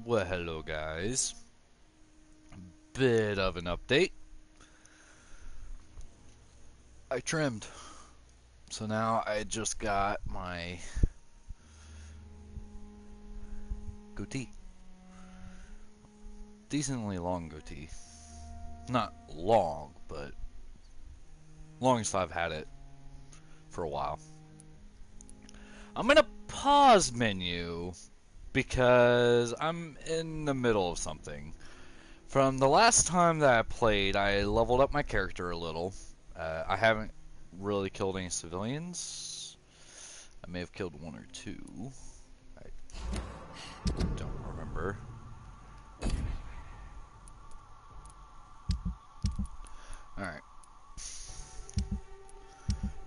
Well, hello guys. Bit of an update. I trimmed. So now I just got my goatee. Decently long goatee. Not long, but longest I've had it for a while. I'm in a pause menu because I'm in the middle of something. From the last time that I played, I leveled up my character a little. I haven't really killed any civilians. I may have killed one or two. I don't remember. Alright.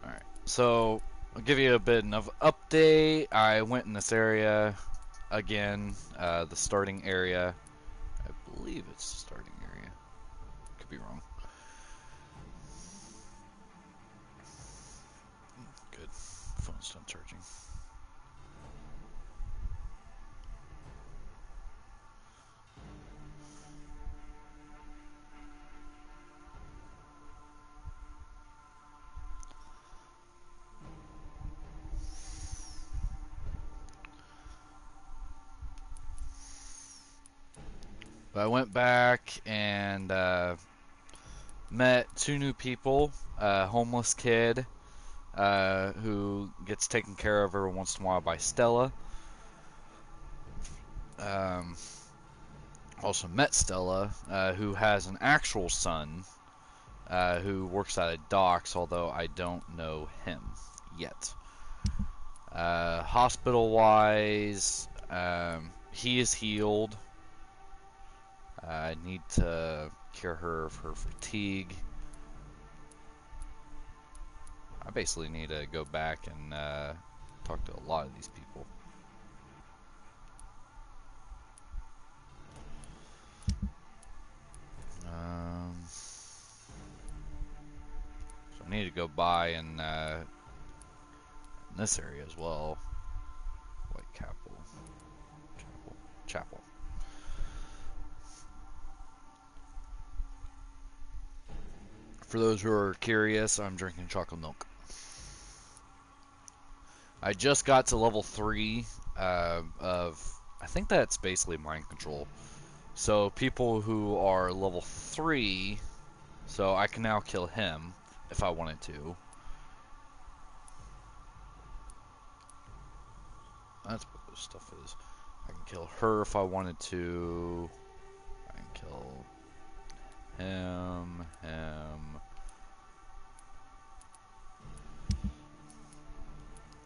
Alright. So, I'll give you a bit of update. I went in this area again, the starting area. I believe it's the starting area. Could be wrong. Good. Phone's done charging. But I went back and met two new people. A homeless kid who gets taken care of every once in a while by Stella. Also met Stella, who has an actual son who works at a docks, although I don't know him yet. Hospital-wise, he is healed. I need to cure her of her fatigue. I basically need to go back and talk to a lot of these people. So I need to go by and in this area as well. White Chapel. For those who are curious, I'm drinking chocolate milk. I just got to level 3 of, I think that's basically mind control. So people who are level 3, so I can now kill him if I wanted to. That's what this stuff is. I can kill her if I wanted to. I can kill him.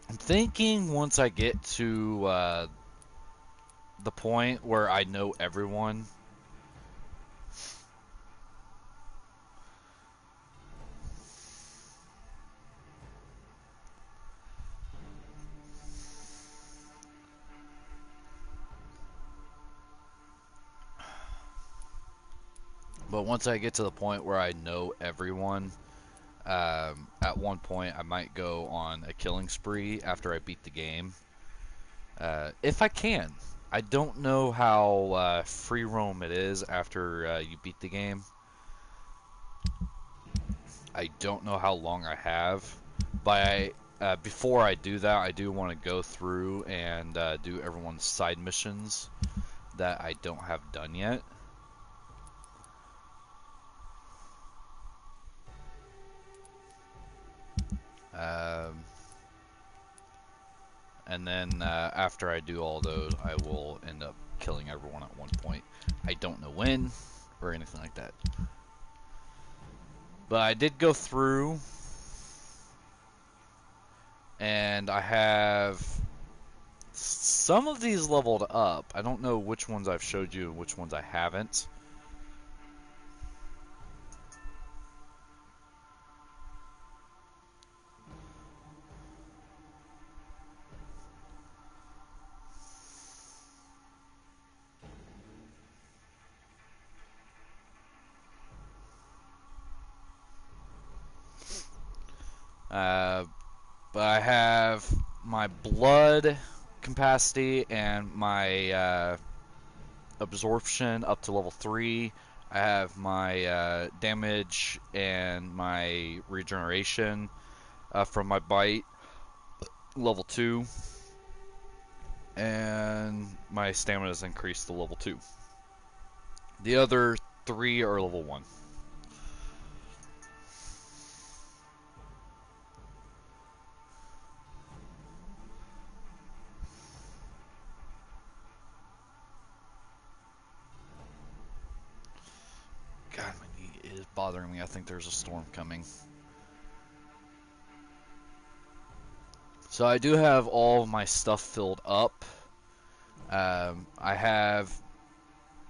I'm thinking once I get to the point where I know everyone. But once I get to the point where I know everyone, at one point I might go on a killing spree after I beat the game. If I can. I don't know how free roam it is after you beat the game. I don't know how long I have. But before I do that, I do want to go through and do everyone's side missions that I don't have done yet. And then after I do all those, I will end up killing everyone at one point. I don't know when or anything like that. But I did go through, and I have some of these leveled up. I don't know which ones I've showed you and which ones I haven't. But I have my blood capacity and my absorption up to level 3. I have my damage and my regeneration from my bite level 2. And my stamina is increased to level 2. The other 3 are level 1. God, my knee is bothering me. I think there's a storm coming. So I do have all my stuff filled up. I have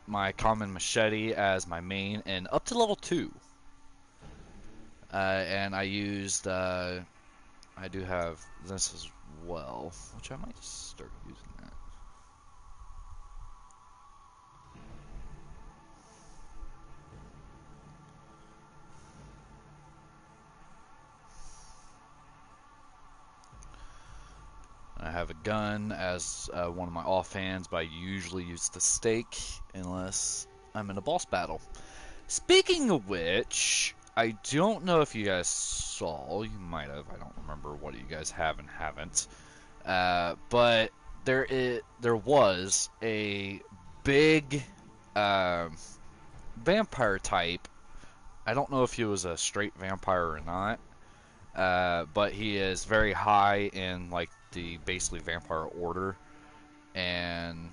my common machete as my main and up to level 2. And I used, I do have this as well, which I might just start using that. I have a gun as one of my offhands, but I usually use the stake unless I'm in a boss battle. Speaking of which, I don't know if you guys saw, you might have, I don't remember what you guys have and haven't, but there was a big vampire type. I don't know if he was a straight vampire or not, but he is very high in like the basically vampire order, and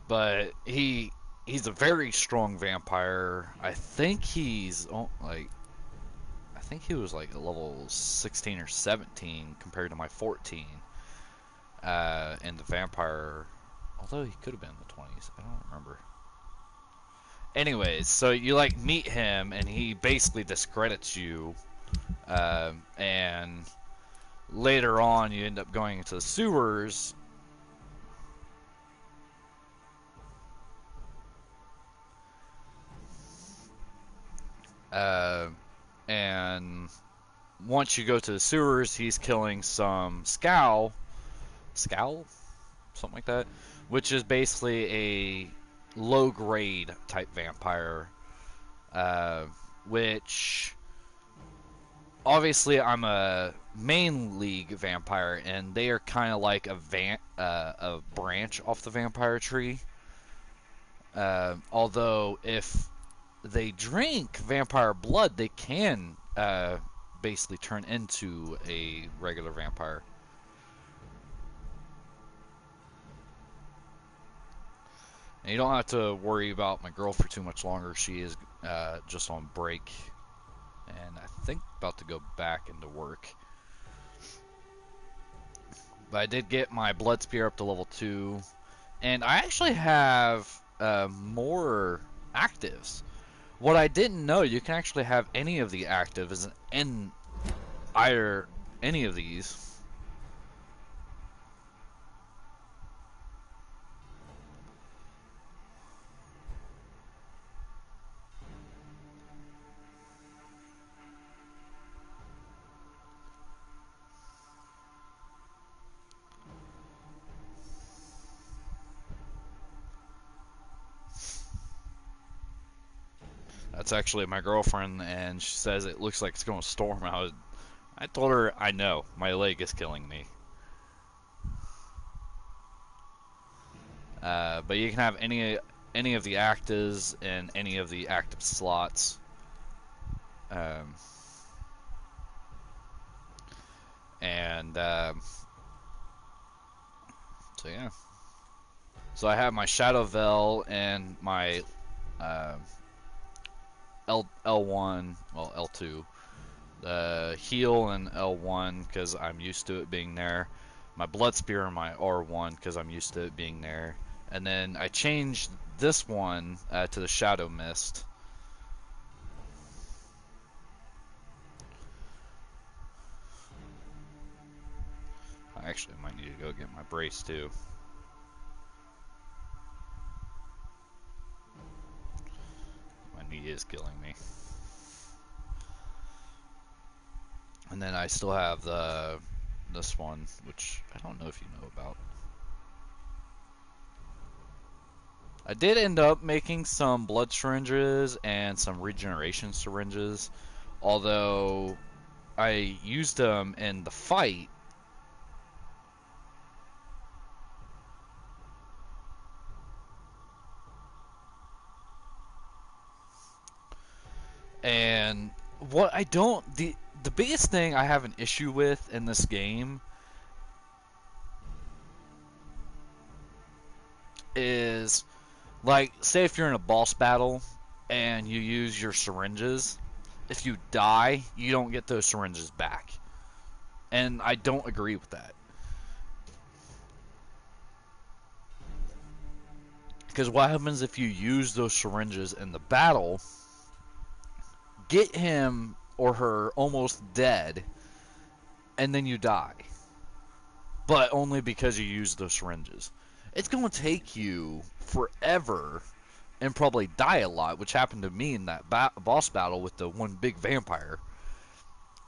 but he's a very strong vampire. I think he's like I think he was like a level 16 or 17 compared to my 14. In the vampire, although he could have been in the 20s, I don't remember. Anyways, so you like meet him, and he basically discredits you, and later on you end up going into the sewers. Uh, and once you go to the sewers, he's killing some scowl, something like that, which is basically a low grade type vampire, which obviously I'm a main league vampire, and they are kind of like a branch off the vampire tree. Although if they drink vampire blood, they can basically turn into a regular vampire. And you don't have to worry about my girl for too much longer. She is just on break, and I think about to go back into work. But I did get my blood spear up to level 2, and I actually have more actives. What I didn't know, you can actually have any of the actives in either any of these. That's actually my girlfriend, and she says it looks like it's going to storm. I told her I know my leg is killing me. But you can have any of the actives in any of the active slots. Um, and so yeah. So I have my Shadow Veil and my uh, L1, well L2, heal and L1 because I'm used to it being there. My Blood Spear and my R1 because I'm used to it being there. And then I changed this one to the Shadow Mist. I actually might need to go get my brace too. and he is killing me. And then I still have this one, which I don't know if you know about. I did end up making some blood syringes and some regeneration syringes, although I used them in the fight. And what I don't, the biggest thing I have an issue with in this game is, like, say if you're in a boss battle and you use your syringes, if you die, you don't get those syringes back. And I don't agree with that. Because what happens if you use those syringes in the battle, get him or her almost dead, and then you die? But only because you used those syringes. It's going to take you forever and probably die a lot, which happened to me in that boss battle with the one big vampire.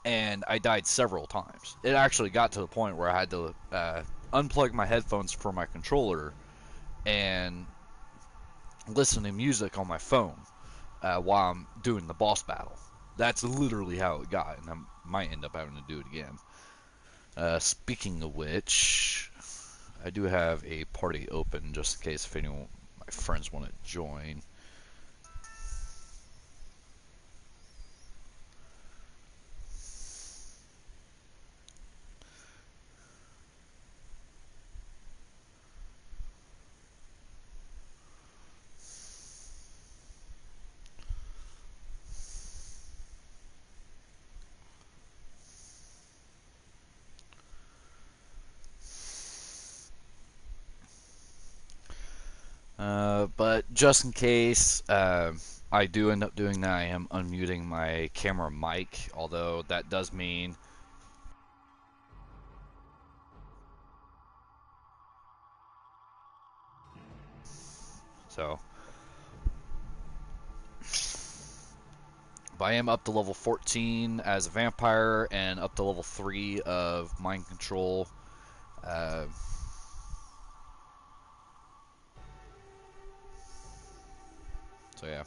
And I died several times. It actually got to the point where I had to unplug my headphones from my controller and listen to music on my phone while I'm doing the boss battle. That's literally how it got, and I might end up having to do it again. Speaking of which, I do have a party open just in case if anyone, my friends, want to join. But just in case I do end up doing that, I am unmuting my camera mic, although that does mean so. But I am up to level 14 as a vampire and up to level 3 of mind control. So yeah.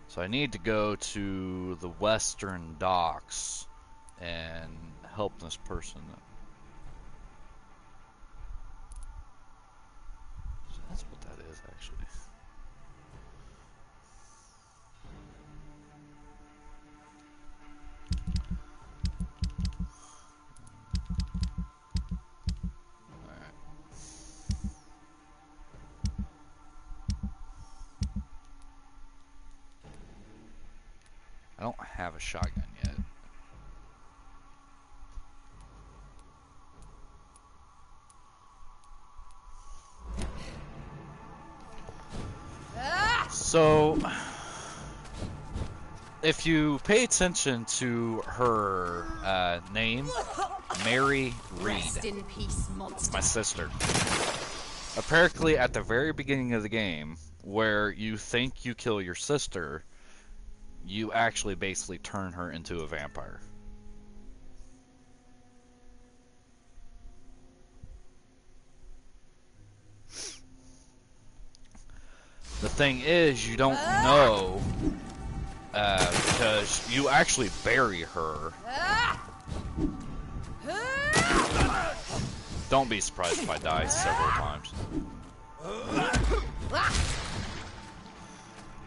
So I need to go to the western docks and help this person. So that's what that is, actually. Alright. I don't have a shotgun yet. So, if you pay attention to her name, Mary Reed, Rest in peace, monster. my sister. Apparently, at the very beginning of the game, where you think you kill your sister, you actually basically turn her into a vampire. The thing is, you don't know because you actually bury her. Don't be surprised if I die several times.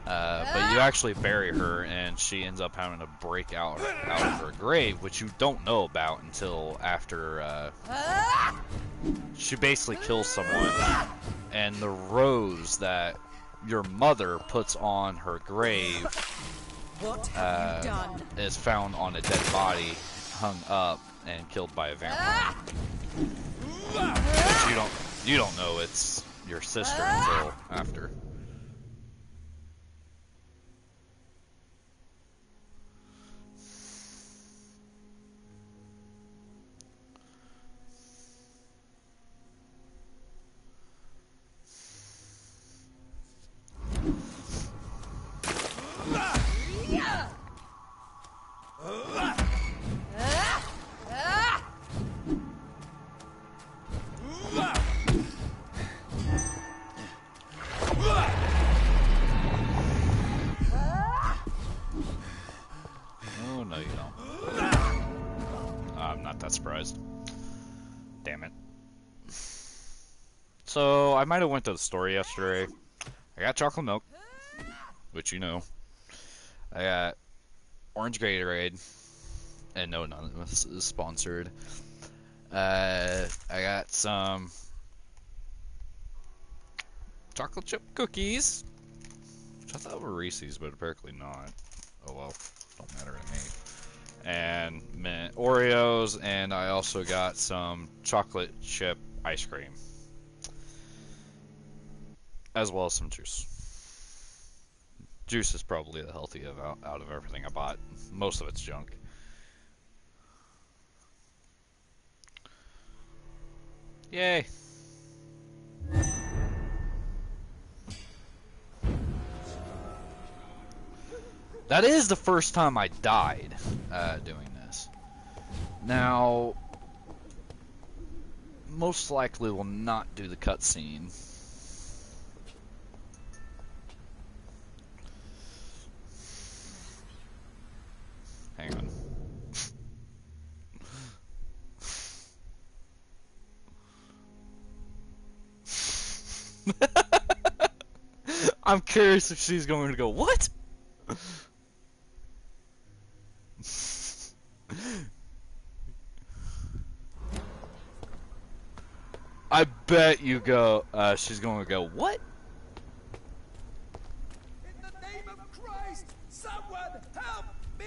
But you actually bury her, and she ends up having to break out of her grave, which you don't know about until after she basically kills someone, and the rose that your mother puts on her grave is found on a dead body, hung up and killed by a vampire. But you don't know it's your sister until after. No, you don't. I'm not that surprised. Damn it. So, I might have went to the store yesterday. I got chocolate milk, which you know. I got orange Gatorade, and no, none of this is sponsored. I got some chocolate chip cookies, which I thought were Reese's, but apparently not. Oh well, don't matter to me. And mint Oreos, and I also got some chocolate chip ice cream, as well as some juice. Juice is probably the healthiest out of everything I bought. Most of it's junk. Yay! That is the first time I died doing this. Now, most likely will not do the cutscene. Hang on. I'm curious if she's going to go, what? I bet you go, she's going to go, what? In the name of Christ, someone help me!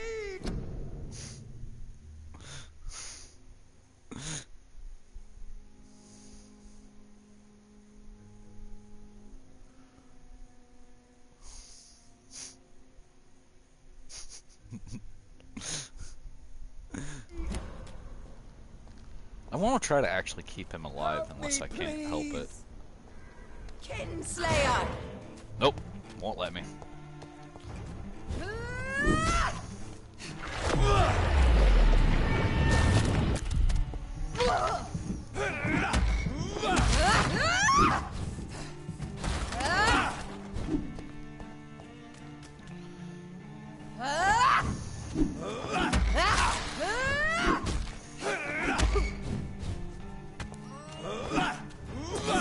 I want to try to actually keep him alive unless I can't help it. Kinslayer! Nope, won't let me.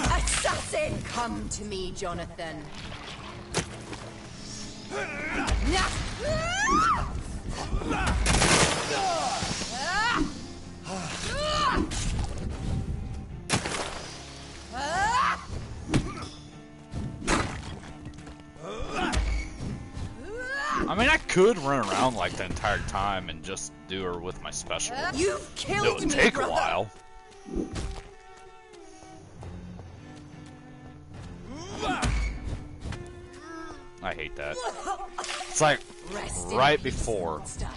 Assassin, come to me, Jonathan. I mean, I could run around like the entire time and just do her with my special. You've killed It would me, take brother. a while. I hate that. It's like Rest in right peace, before. monster.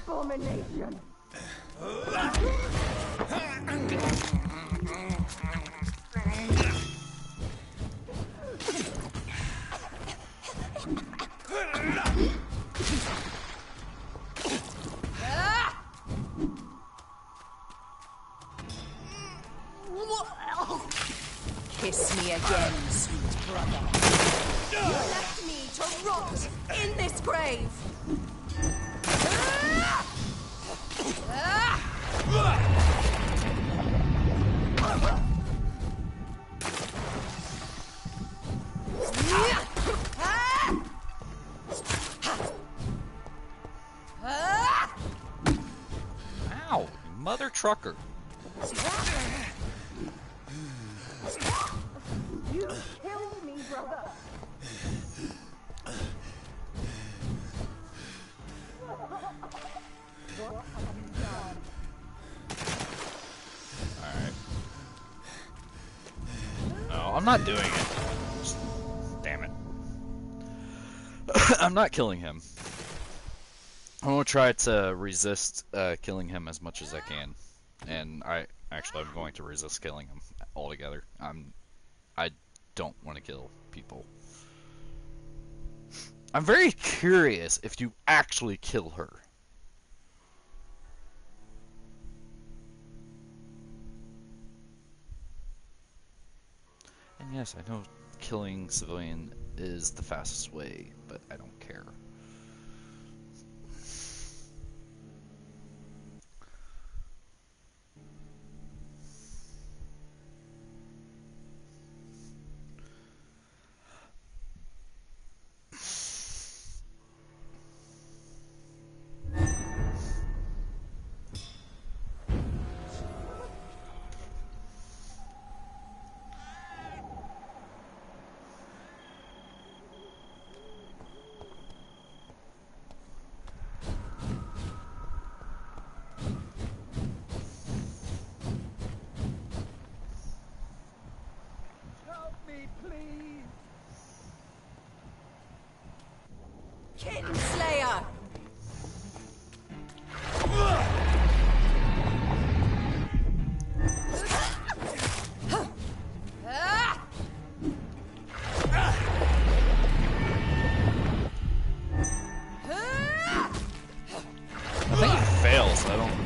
Abomination. Kiss me again, sweet brother. You left me to rot in this grave. Ow, you mother trucker. You killed me, brother. Alright. No, I'm not doing it. Damn it. I'm not killing him. I'm gonna try to resist killing him as much as I can. And I'm going to resist killing him altogether. I don't want to kill people. I'm very curious if you actually kill her. Yes, I know killing civilian is the fastest way, but I don't care. Help me, please! Kinslayer! I think it fails, I don't...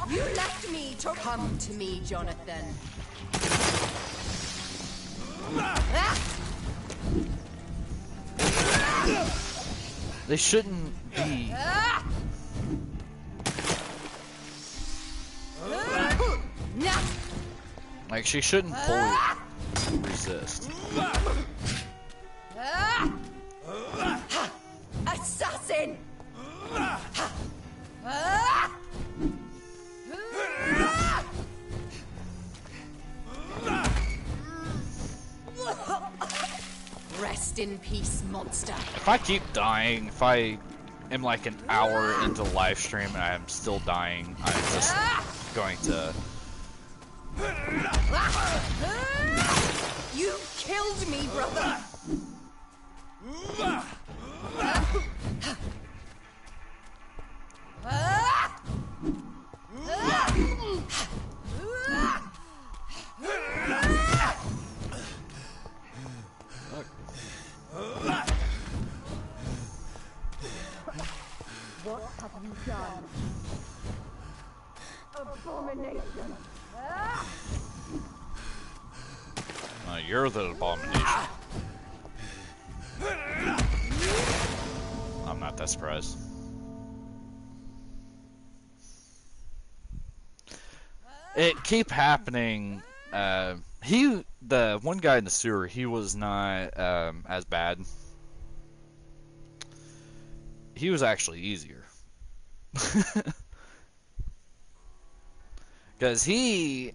You left me to come to me, Jonathan. They shouldn't be... Like, she shouldn't fully resist. Assassin! Rest in peace, monster. If I keep dying, if I am like an hour into live stream and I'm still dying, I'm just going to... You killed me, brother! What have you done? Abomination! You're the abomination. I'm not that surprised. It keep happening. The one guy in the sewer, he was not as bad. He was actually easier. Because he,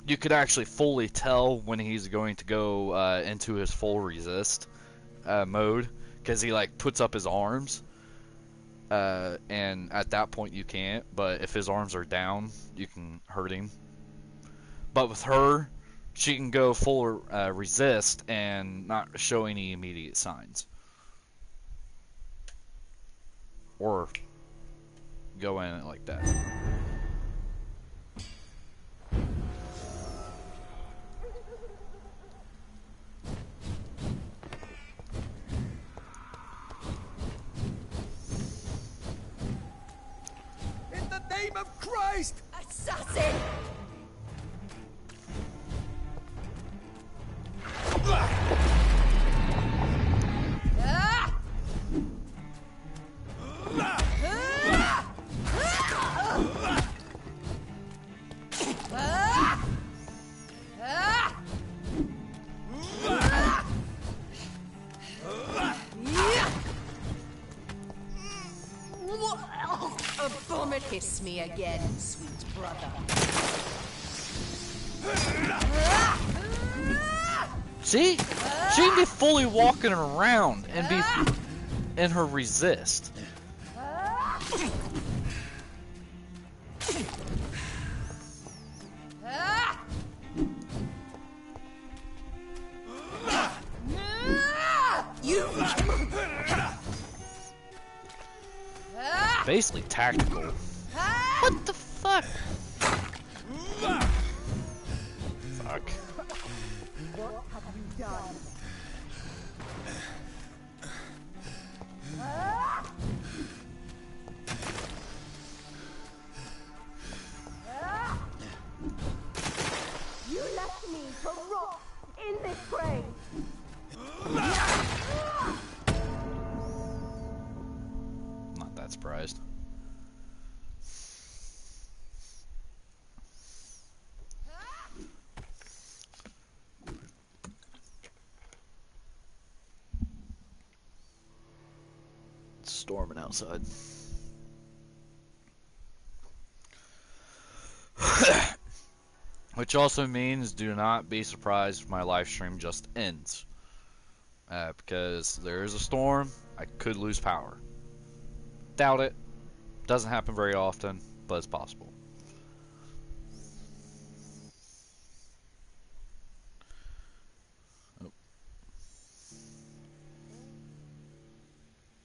you could actually fully tell when he's going to go into his full resist mode. Because he, like, puts up his arms. And at that point you can't. But if his arms are down, you can hurt him. But with her, she can go full resist and not show any immediate signs. Or go in it like that. In the name of Christ! Assassin! Kiss me again, sweet brother. See? She can be fully walking around and be in her resist. You Basically tactical. What the fuck? Fuck. What have you done? left me to rot in this grave. Not that surprised. It's storming outside. Which also means do not be surprised if my live stream just ends. Because there is a storm, I could lose power. Doubt it. Doesn't happen very often, but it's possible. Oh.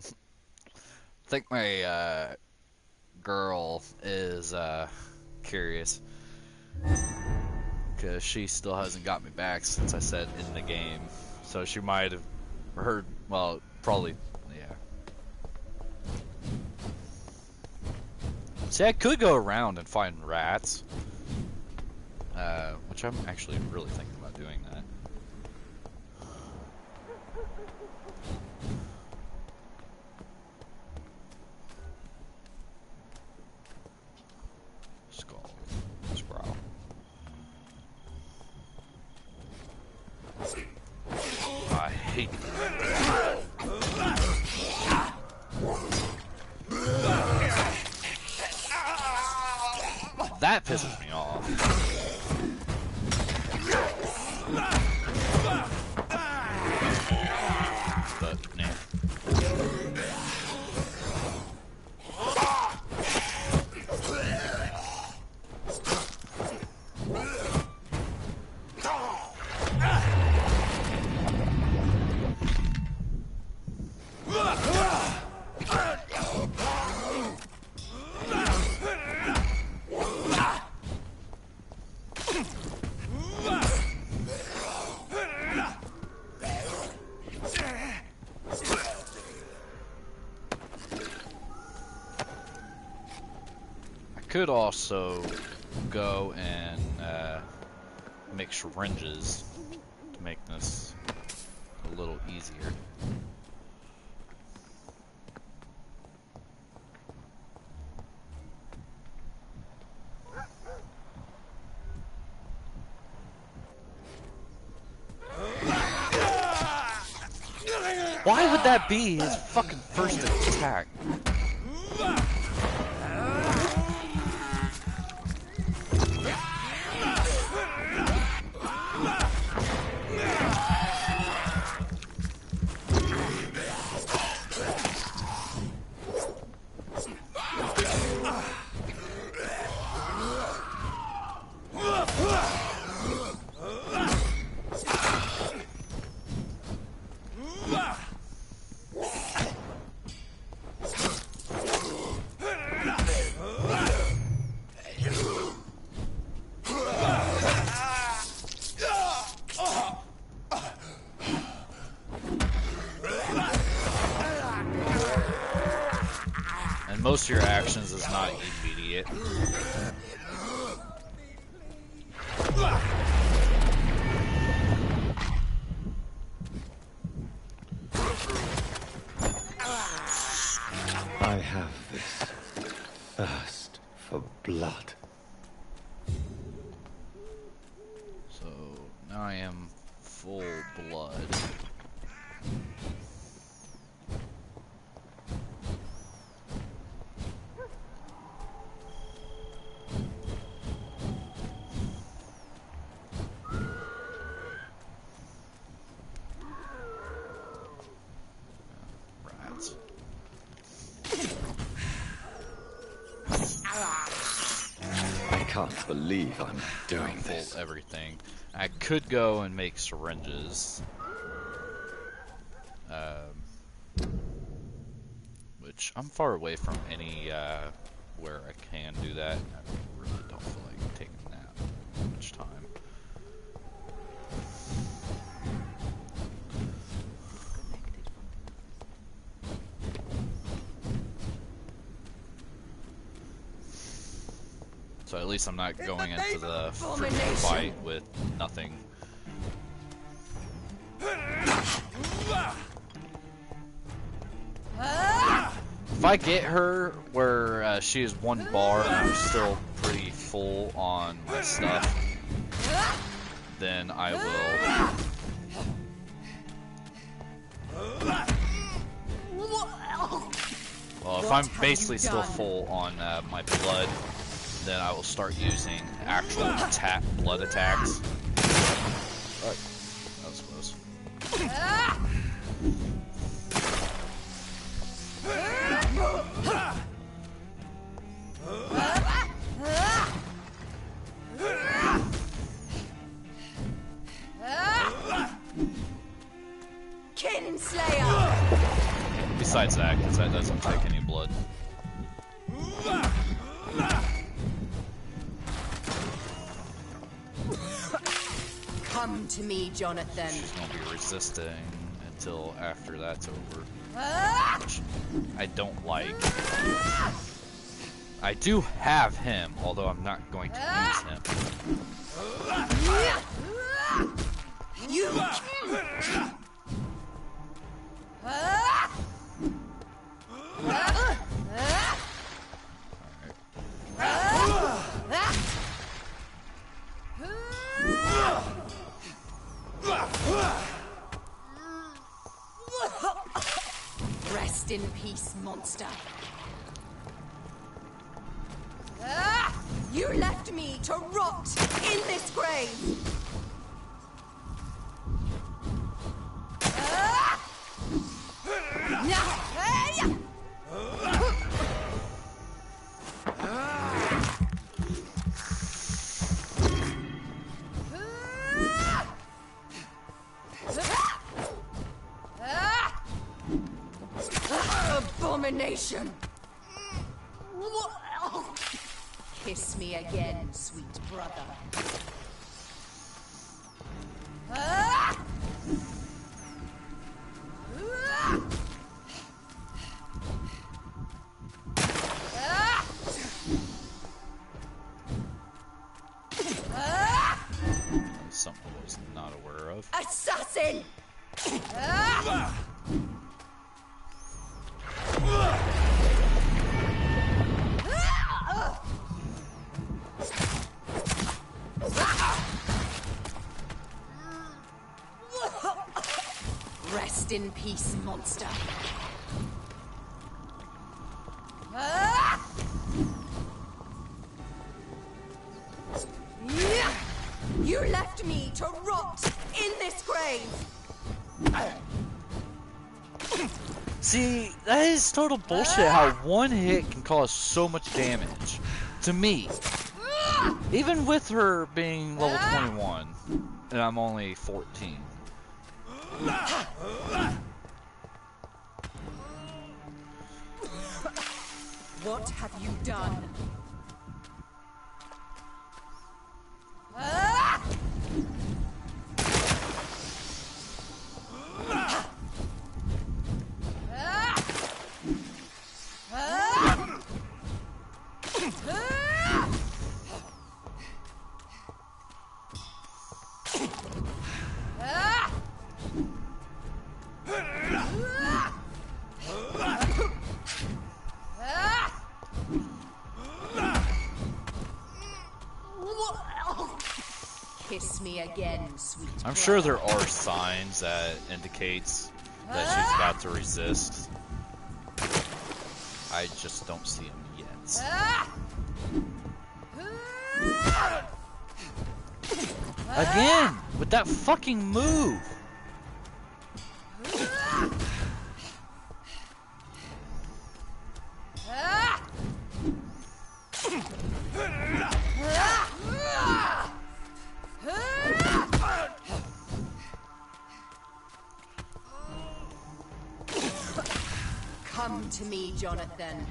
I think my girl is curious. Because she still hasn't got me back since I said in the game. So she might have heard, well, probably, yeah. See, I could go around and find rats. Which I'm actually really thinking about doing that. Skull. Sprout. I hate that. That pisses me off. But, nah. Could also go and make syringes to make this a little easier. Why would that be his fucking first attack? Most of your actions is not immediate. I have this thirst for blood. So now I am full blood. I can't believe I'm doing this. Everything. I could go and make syringes. Which I'm far away from any where I can do that. I really don't feel like taking that much time. So at least I'm not going the into name the of freaking abomination. fight with nothing. If I get her where she is one bar and I'm still pretty full on my stuff, then I will. Well, if I'm basically still full on my blood, then I will start using actual blood attacks. Alright, that was close. Kinslayer! Besides that, because that doesn't take any blood. Come to me, Jonathan. She's gonna be resisting until after that's over. Which I don't like. I do have him, although I'm not going to use him. You. Rest in peace, monster. You left me to rot in this grave. Abomination! Kiss me again, sweet brother. Something I was not aware of. Assassin! Rest in peace, monster. You left me to rot in this grave. See, that is total bullshit how one hit can cause so much damage. To me. Even with her being level 21, and I'm only 14. What have you done? Kiss me again, sweet I'm sure there are signs that indicates that she's about to resist. I just don't see them yet. Again, with that fucking move. Come to me, Jonathan.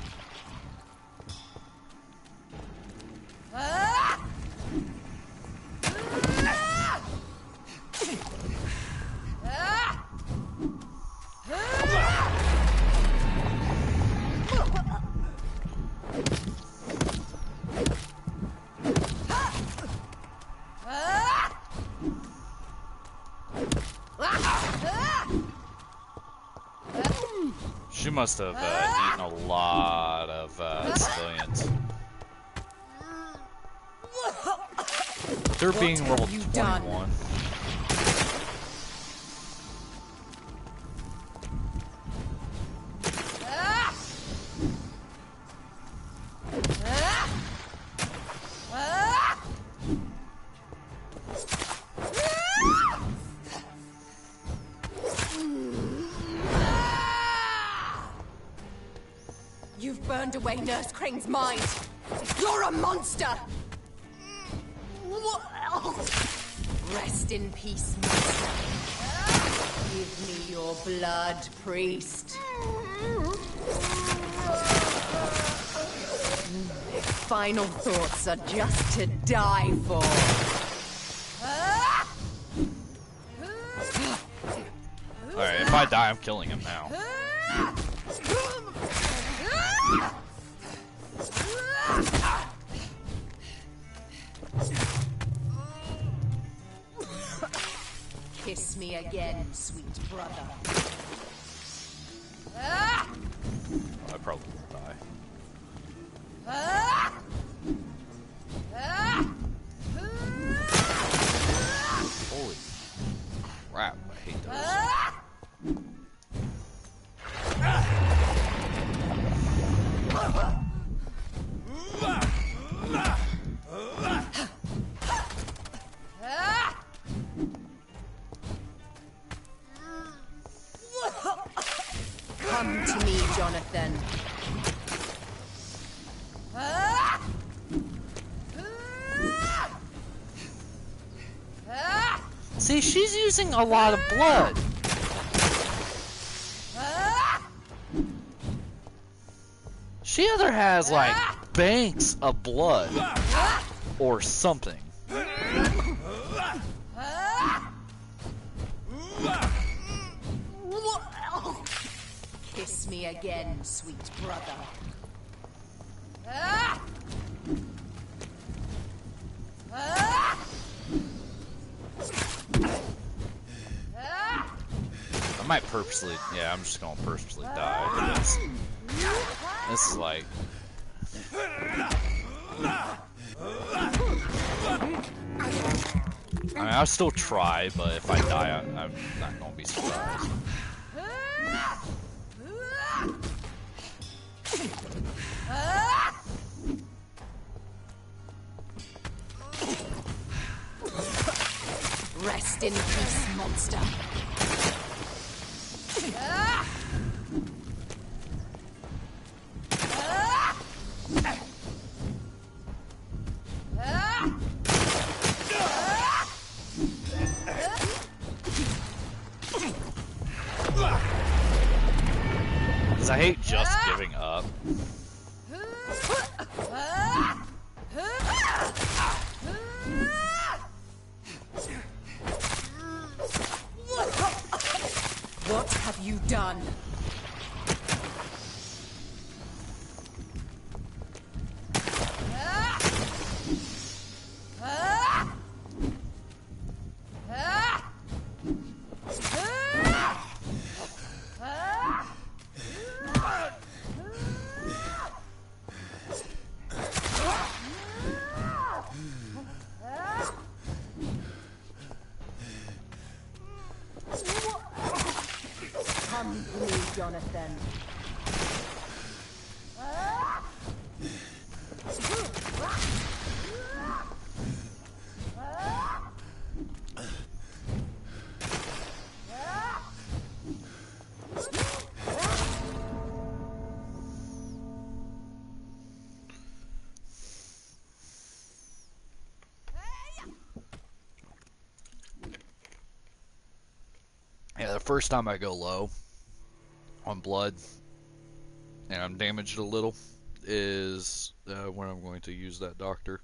must have eaten a lot of civilians. They're being level 21. You've burned away Nurse Crane's mind. You're a monster. Rest in peace, monster. Give me your blood, priest. Final thoughts are just to die for. Alright, if I die, I'm killing him now. Kiss me again, sweet brother. I probably will die. Holy crap, I hate those. Come to me, Jonathan. See, she's using a lot of blood. She either has, like, banks of blood or something. Kiss me again, sweet brother. I might purposely, yeah, I'm just gonna purposely die. Because this is like... I mean, I'll still try, but if I die, I'm not gonna be surprised. Rest in peace, monster. Because I hate just giving up. What have you done? Come to me, Jonathan. Yeah, the first time I go low on blood and I'm damaged a little is when I'm going to use that doctor.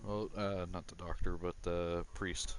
Well, not the doctor, but the priest.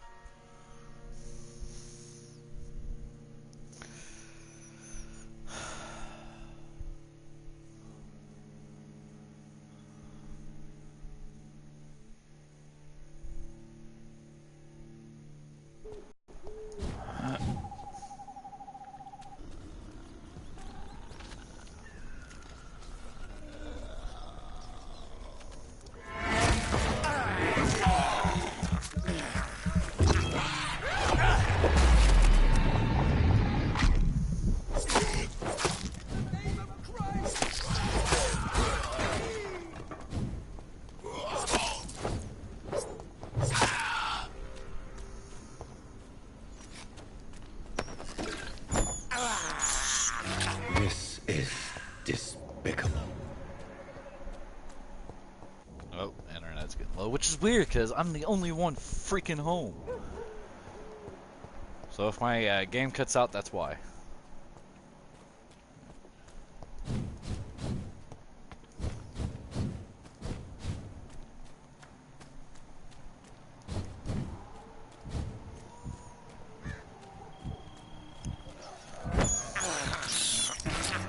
That's getting low, which is weird because I'm the only one freaking home. So if my game cuts out, that's why.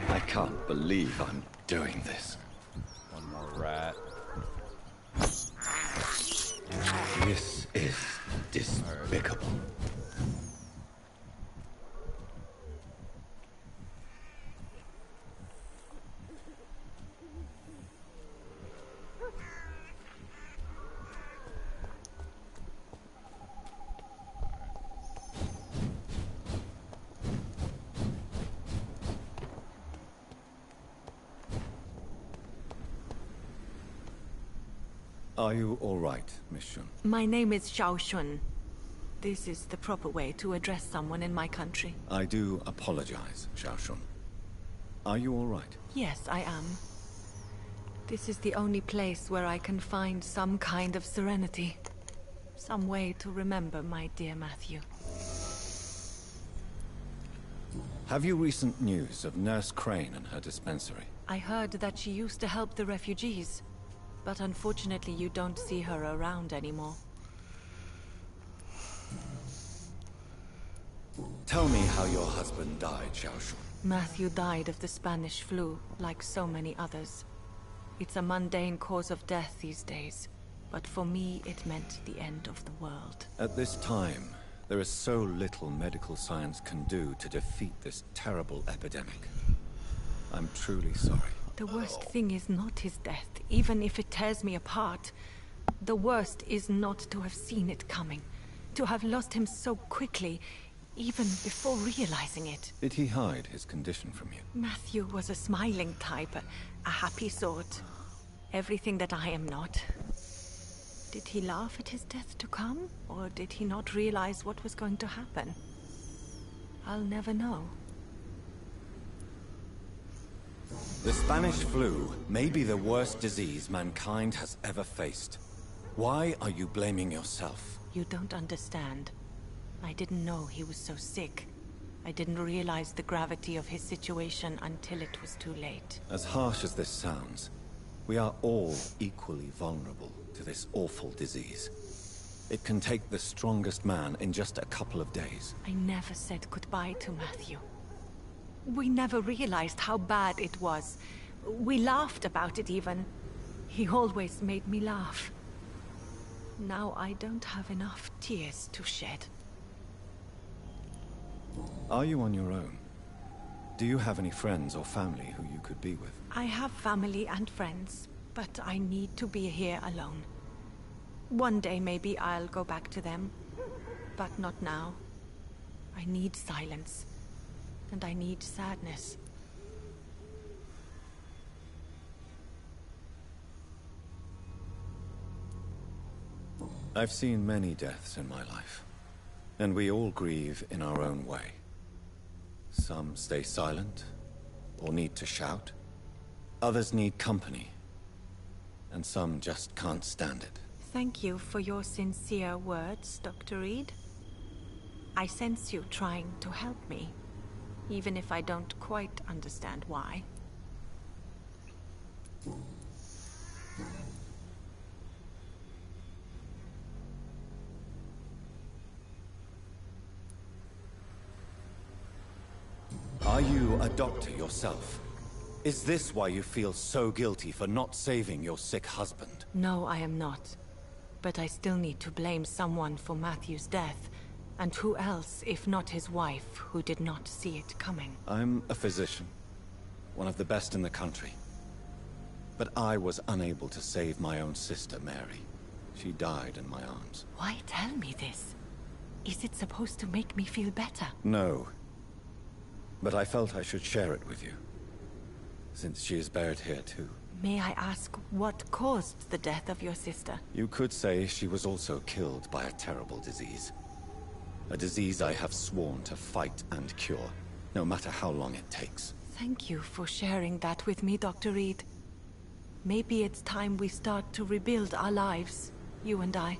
I can't believe I'm doing this. One more rat. This is despicable. Are you all right, Miss Shun? My name is Xiao Shun. This is the proper way to address someone in my country. I do apologize, Xiao Shun. Are you all right? Yes, I am. This is the only place where I can find some kind of serenity. Some way to remember my dear Matthew. Have you recent news of Nurse Crane and her dispensary? I heard that she used to help the refugees, but unfortunately you don't see her around anymore. Tell me how your husband died, Xiao Shun. Matthew died of the Spanish flu, like so many others. It's a mundane cause of death these days, but for me it meant the end of the world. At this time, there is so little medical science can do to defeat this terrible epidemic. I'm truly sorry. The worst thing is not his death, even if it tears me apart. The worst is not to have seen it coming, to have lost him so quickly, even before realizing it. Did he hide his condition from you? Matthew was a smiling type, a happy sort. Everything that I am not. Did he laugh at his death to come, or did he not realize what was going to happen? I'll never know. The Spanish flu may be the worst disease mankind has ever faced. Why are you blaming yourself? You don't understand. I didn't know he was so sick. I didn't realize the gravity of his situation until it was too late. As harsh as this sounds, we are all equally vulnerable to this awful disease. It can take the strongest man in just a couple of days. I never said goodbye to Matthew. We never realized how bad it was. We laughed about it even. He always made me laugh. Now I don't have enough tears to shed. Are you on your own? Do you have any friends or family who you could be with? I have family and friends, but I need to be here alone. One day maybe I'll go back to them, but not now. I need silence, and I need sadness. I've seen many deaths in my life, and we all grieve in our own way. Some stay silent, or need to shout. Others need company, and some just can't stand it. Thank you for your sincere words, Dr. Reed. I sense you trying to help me, even if I don't quite understand why. Are you a doctor yourself? Is this why you feel so guilty for not saving your sick husband? No, I am not. But I still need to blame someone for Matthew's death. And who else, if not his wife, who did not see it coming? I'm a physician, one of the best in the country. But I was unable to save my own sister, Mary. She died in my arms. Why tell me this? Is it supposed to make me feel better? No. But I felt I should share it with you, since she is buried here too. May I ask what caused the death of your sister? You could say she was also killed by a terrible disease. A disease I have sworn to fight and cure, no matter how long it takes. Thank you for sharing that with me, Dr. Reed. Maybe it's time we start to rebuild our lives, you and I.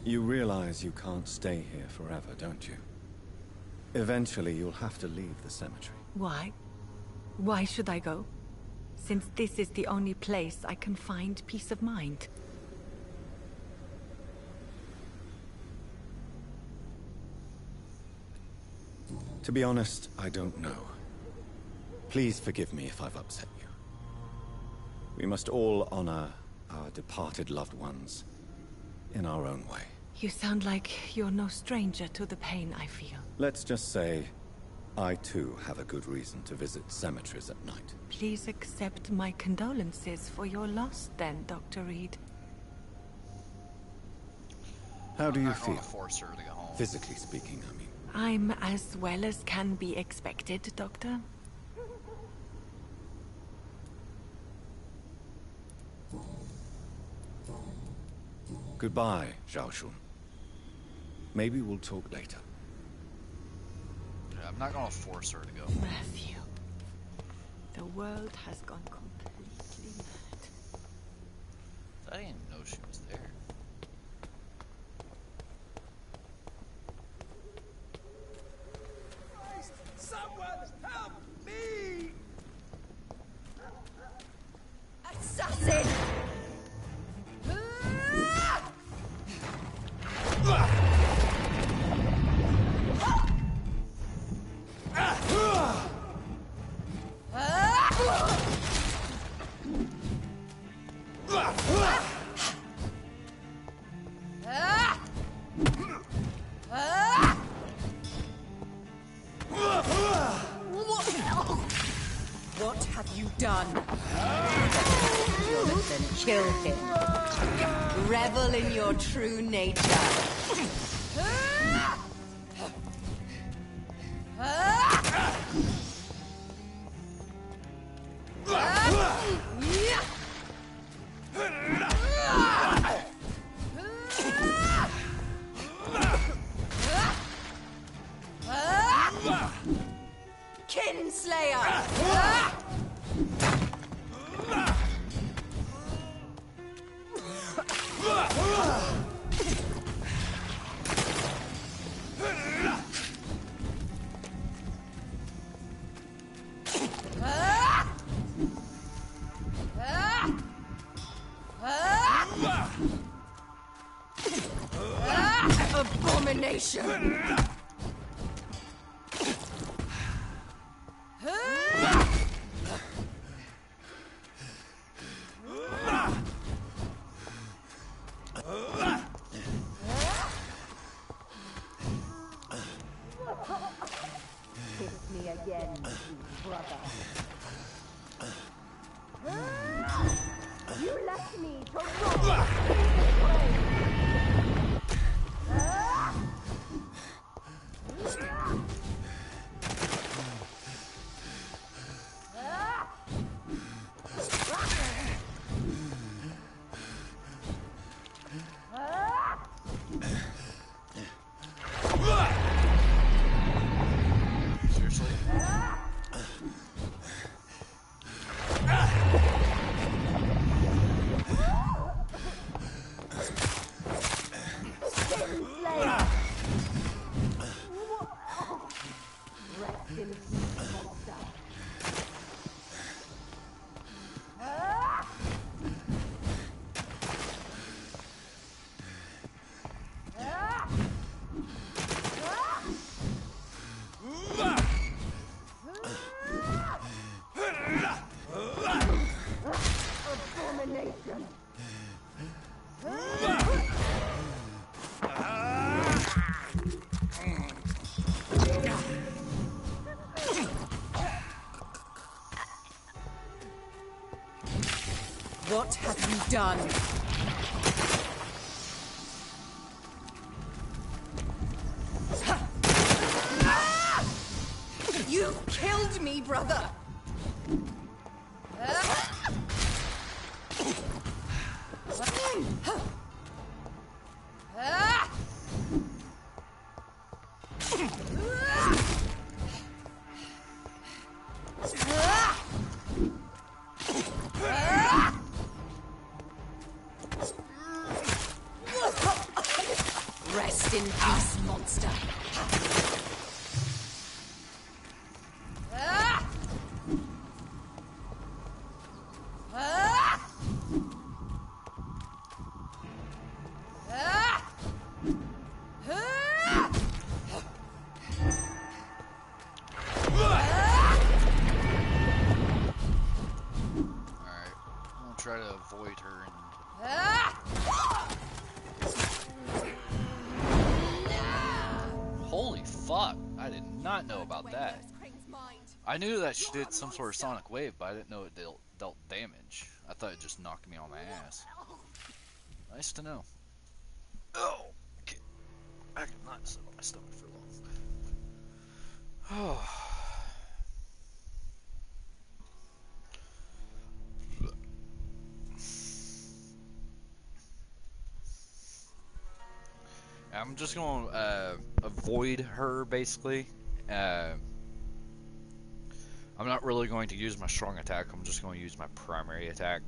You realize you can't stay here forever, don't you? Eventually, you'll have to leave the cemetery. Why? Why should I go? Since this is the only place I can find peace of mind. To be honest, I don't know. Please forgive me if I've upset you. We must all honor our departed loved ones in our own way. You sound like you're no stranger to the pain I feel. Let's just say, I too have a good reason to visit cemeteries at night. Please accept my condolences for your loss then, Dr. Reed. How do you I'm not gonna feel? force her to go home. Physically speaking, I mean. I'm as well as can be expected, Doctor. Goodbye, Zhao Shun. Maybe we'll talk later. Yeah, I'm not gonna force her to go. Matthew. The world has gone completely mad. I didn't even know she was there. Christ! Someone help me! Assassin! What have you done? Jonathan, kill him. Revel in your true nature. Kinslayer! Abomination! Kiss me again, brother. You left me to rot Seriously? abomination. What have you done? You killed me, brother! Rest in peace, monster. Try to avoid her and... Holy fuck! I did not know about that. I knew that she did some sort of sonic wave, but I didn't know it dealt damage. I thought it just knocked me on my ass. Nice to know. Oh, okay. I cannot sit on my stomach for long. Oh. I'm just going to avoid her, basically. I'm not really going to use my strong attack. I'm just going to use my primary attack.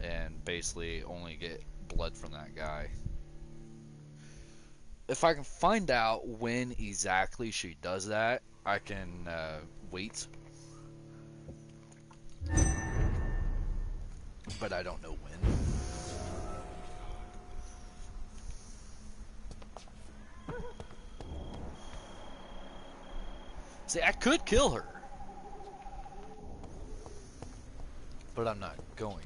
And basically only get blood from that guy. If I can find out when exactly she does that, I can wait. But I don't know when. See, I could kill her, but I'm not going to.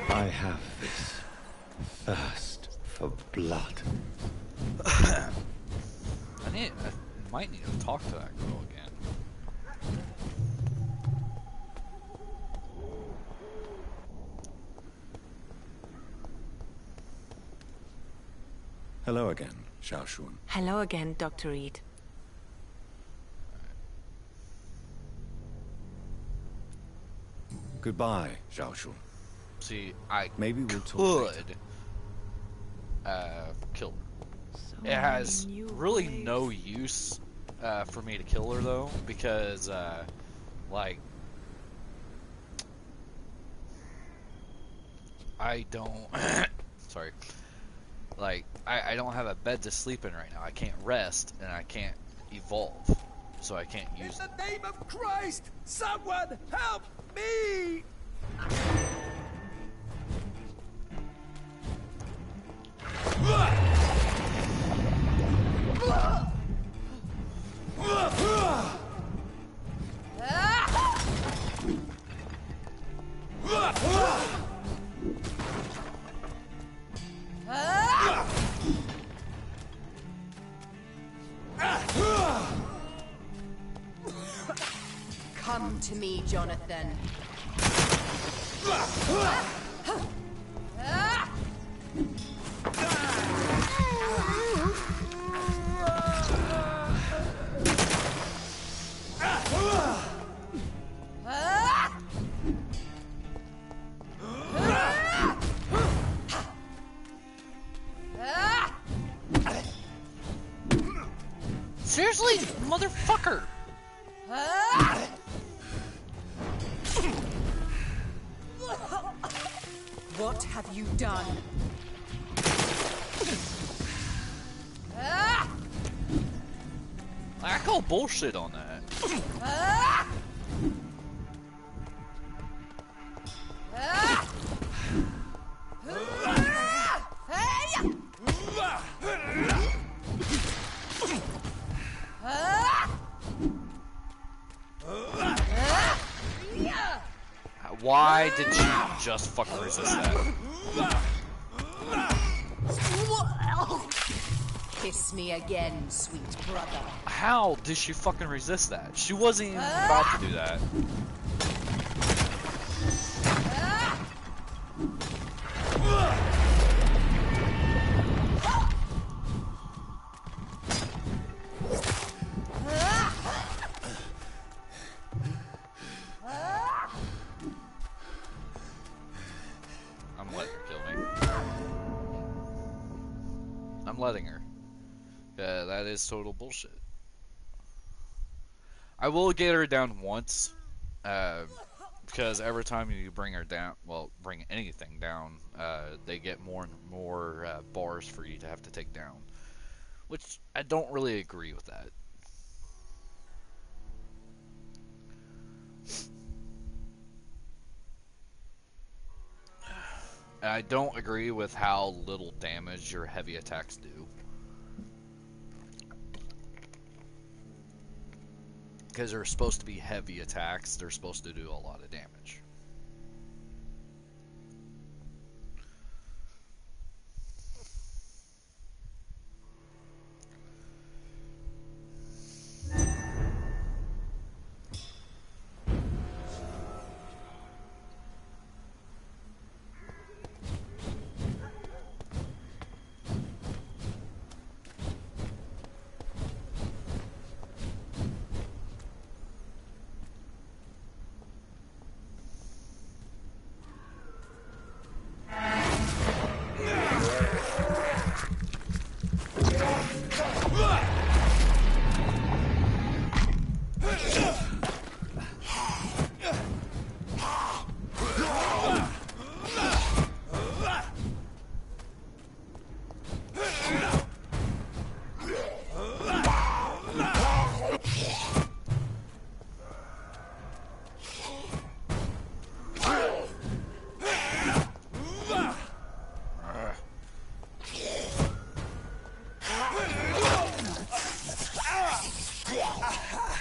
I have this thirst for blood. I might need to talk to that girl again. Hello again, Xiaoshun. Hello again, Dr. Reed. Goodbye, Xiaoshun. See, I Maybe we'll talk could later. kill her. So It has many new really ways. no use for me to kill her, though, because, like, I don't... sorry. Like, I don't have a bed to sleep in right now. I can't rest, and I can't evolve, so I can't use In it. the name of Christ, someone help me! Come to me, Jonathan. What have you done? I call bullshit on that. Why did she just fucking resist that? Kiss me again, sweet brother. How did she fucking resist that? She wasn't even about to do that. I'm letting her kill me. I'm letting her. Yeah, that is total bullshit. I will get her down once, because every time you bring her down, well, bring anything down, they get more and more bars for you to have to take down. Which, I don't really agree with that. And I don't agree with how little damage your heavy attacks do. Because they're supposed to be heavy attacks, they're supposed to do a lot of damage.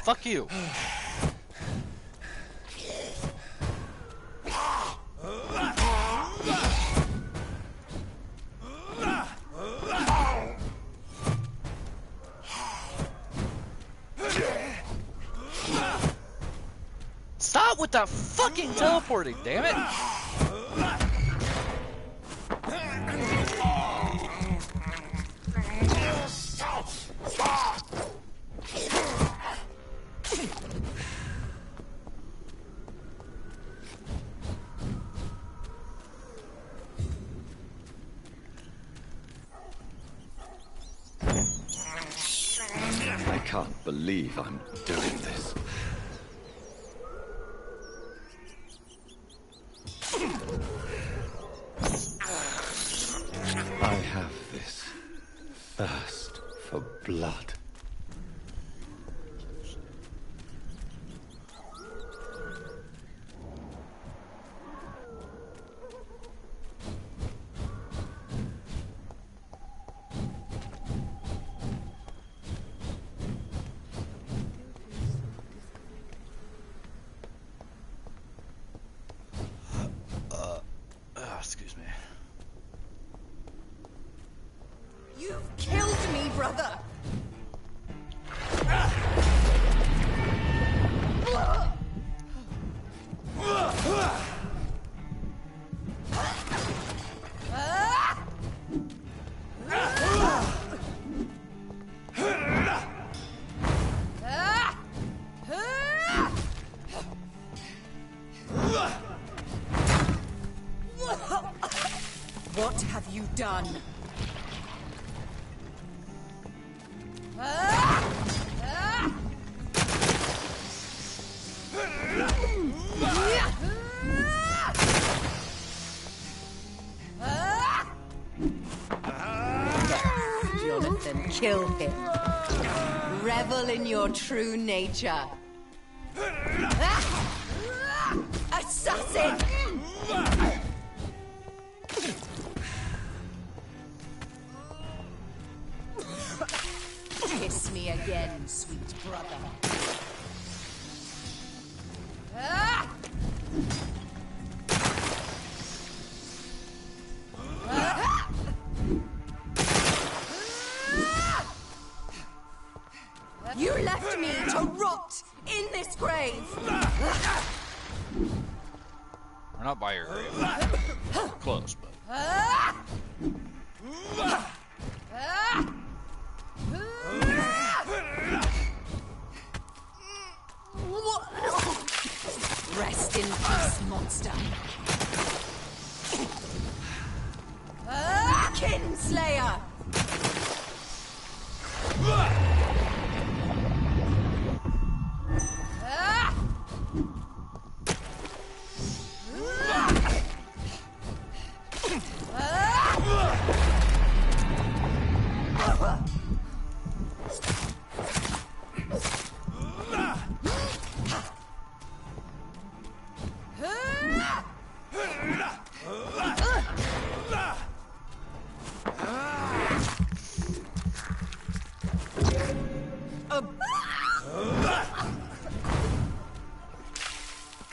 Fuck you! Stop with that fucking teleporting, damn it! I can't believe I'm doing this. I have this thirst for blood. Excuse me. You've killed me, brother! What have you done? Kill him. Revel in your true nature. Assassin! Kiss me again, sweet brother. You left me to rot in this grave! We're not by your grave. Close, but... Rest in peace, monster. Kinslayer!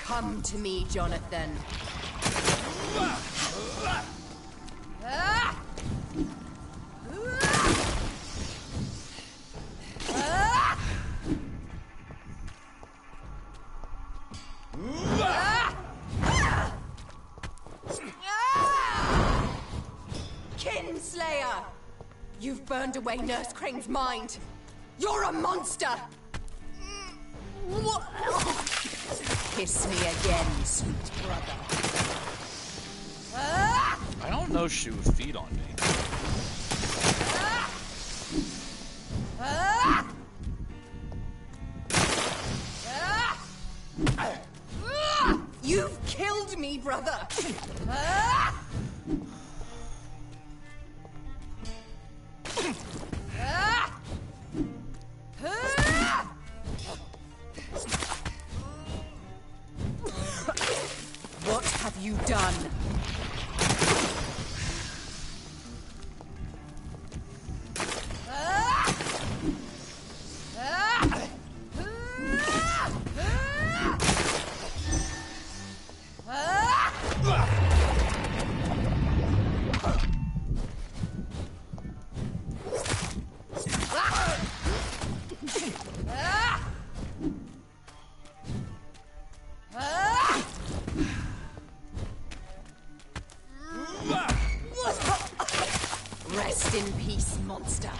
Come to me, Jonathan. Kinslayer! You've burned away Nurse Crane's mind. You're a monster! Kiss me again, sweet brother. I don't know she would feed on me. You've killed me, brother! What have you done? Rest in peace, monster.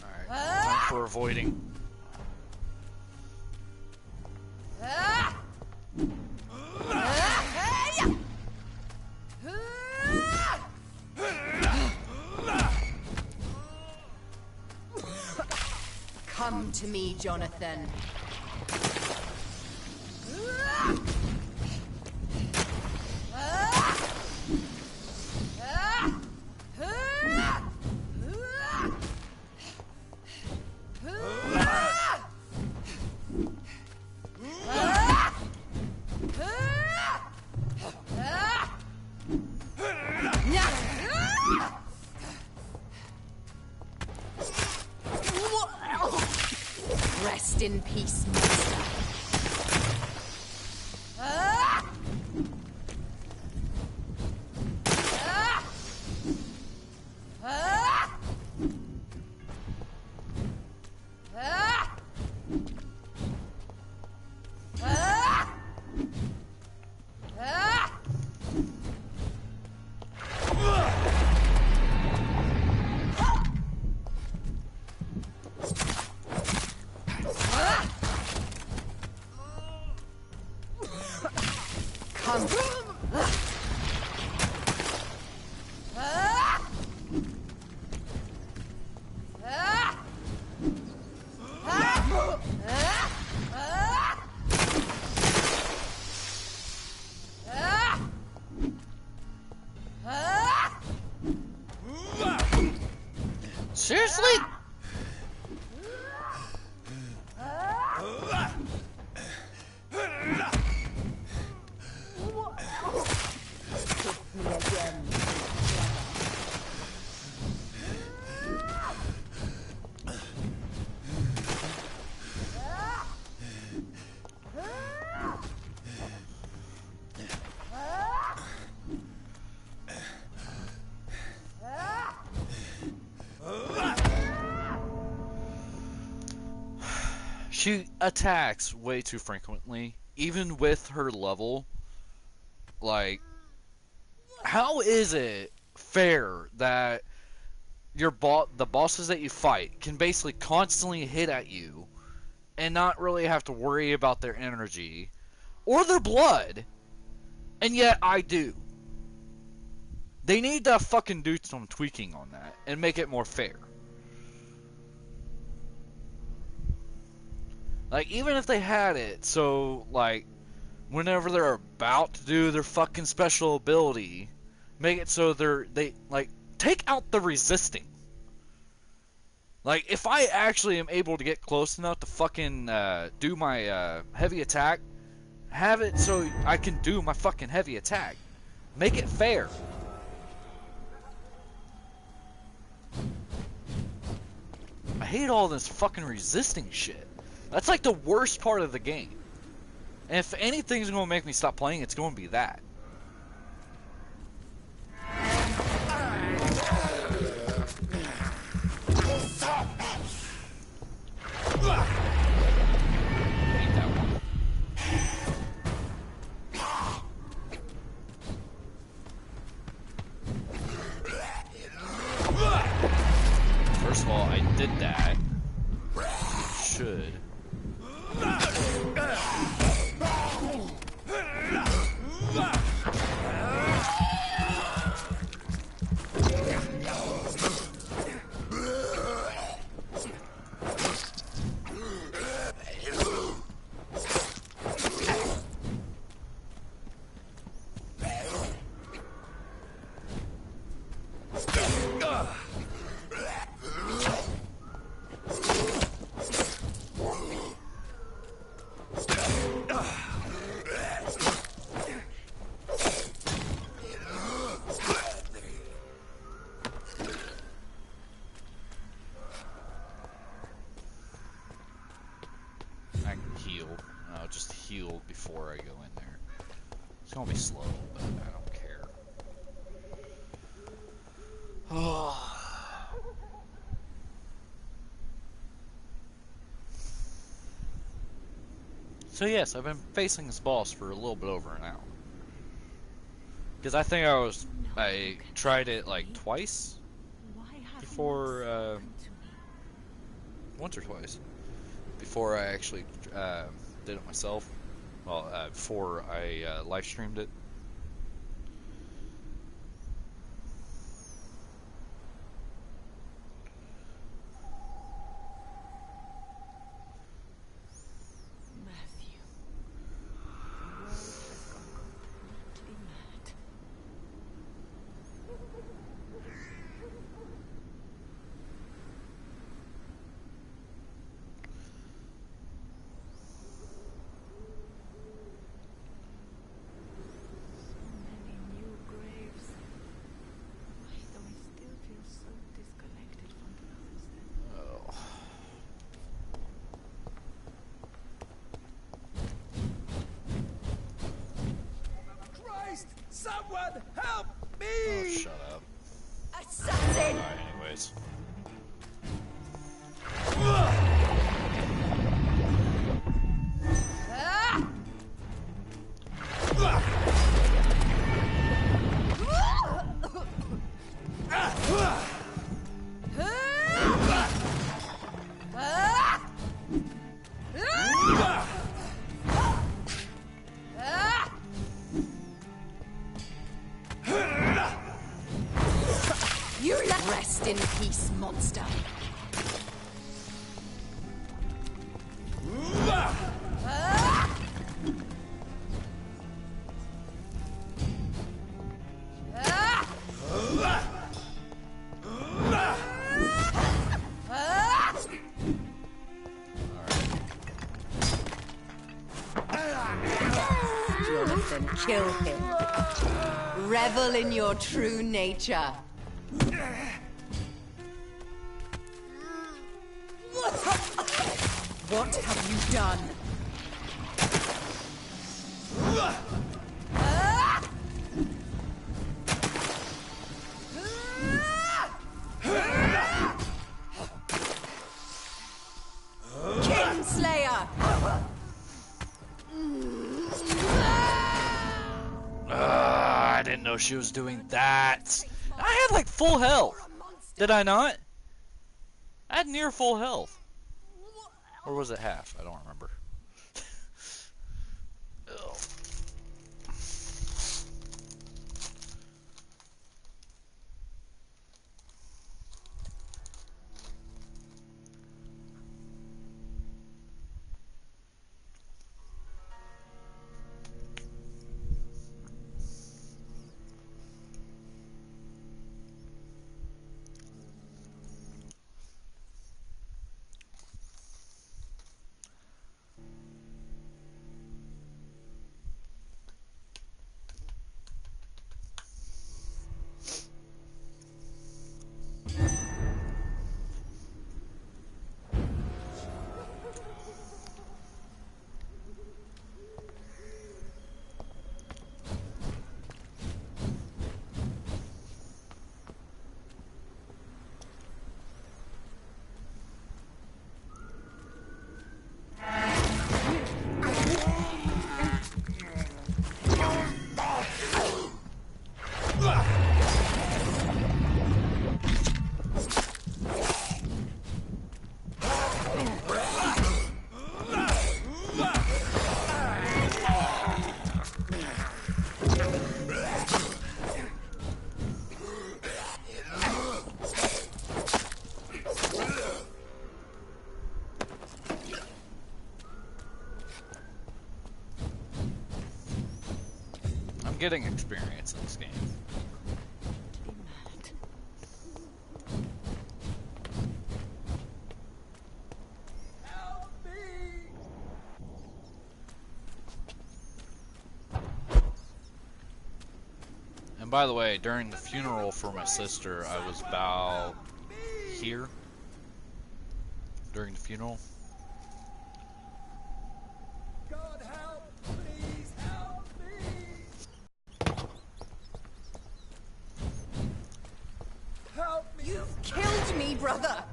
Alright, time for avoiding. Come to me, Jonathan. Rest in peace, monster. Come. Seriously? She attacks way too frequently, even with her level. Like, how is it fair that the bosses that you fight can basically constantly hit at you and not really have to worry about their energy or their blood, and yet I do? They need to fucking do some tweaking on that and make it more fair. Like, even if they had it, so, like, whenever they're about to do their fucking special ability, make it so they, like, take out the resisting. Like, if I actually am able to get close enough to fucking, do my, heavy attack, have it so I can do my fucking heavy attack. Make it fair. I hate all this fucking resisting shit. That's like the worst part of the game. And if anything's going to make me stop playing, it's going to be that. Hate that one. First of all, I did that. Should. Before I go in there. It's gonna be slow, but I don't care. So yes, I've been facing this boss for a little bit over an hour. Because I think I tried it like twice before, once or twice, before I actually did it myself. Well, before I live streamed it. Matthew, the world has gone completely mad. Someone help me! Oh, shut up. Assassin! Alright, anyways. Rest in peace, monster. kill him. Revel in your true nature. What have you done? Kingslayer! I didn't know she was doing that. I had like full health. Did I not? I had near full health. Or was it half? I don't remember. Ugh. Getting experience in this game. Help me! And by the way, during the funeral for my sister, I was about here during the funeral. God help! Please help me! Help me! You've killed me, brother!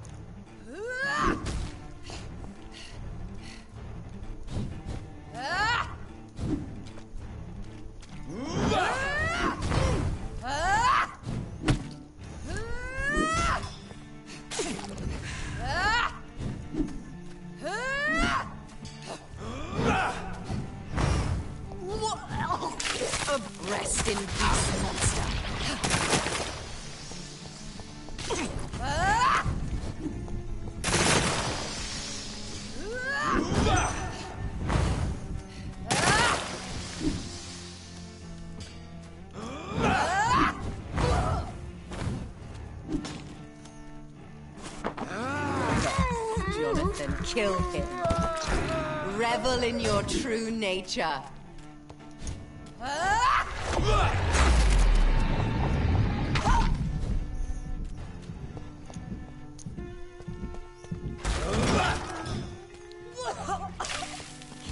Rest in peace, monster. Jonathan, kill him. Revel in your true nature.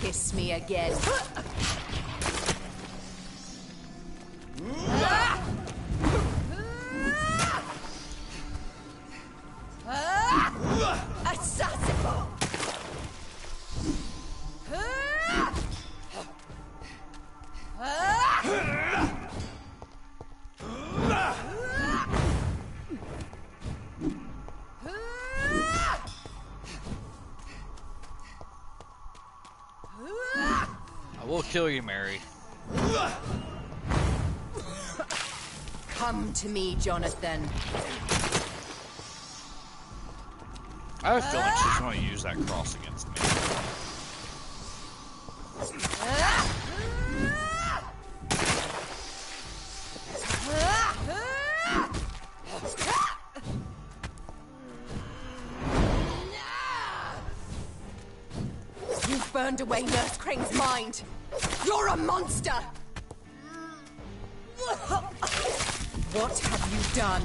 Kiss me again. Assassin! I will kill you, Mary. Come to me, Jonathan. I have a feeling she's going to use that cross against me. You've burned away Nurse Crane's mind. You're a monster! What have you done?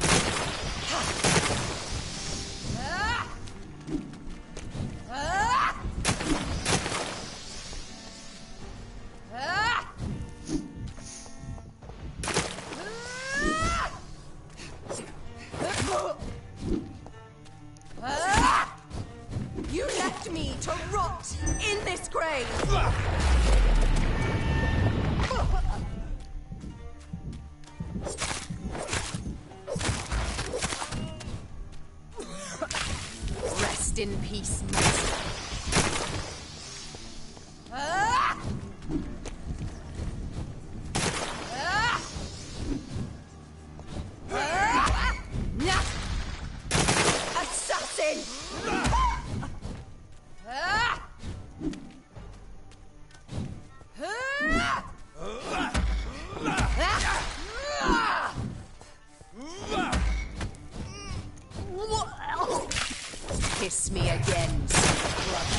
You left me to rot in this grave! Rest in peace, master. Assassin! Kiss me again, brother.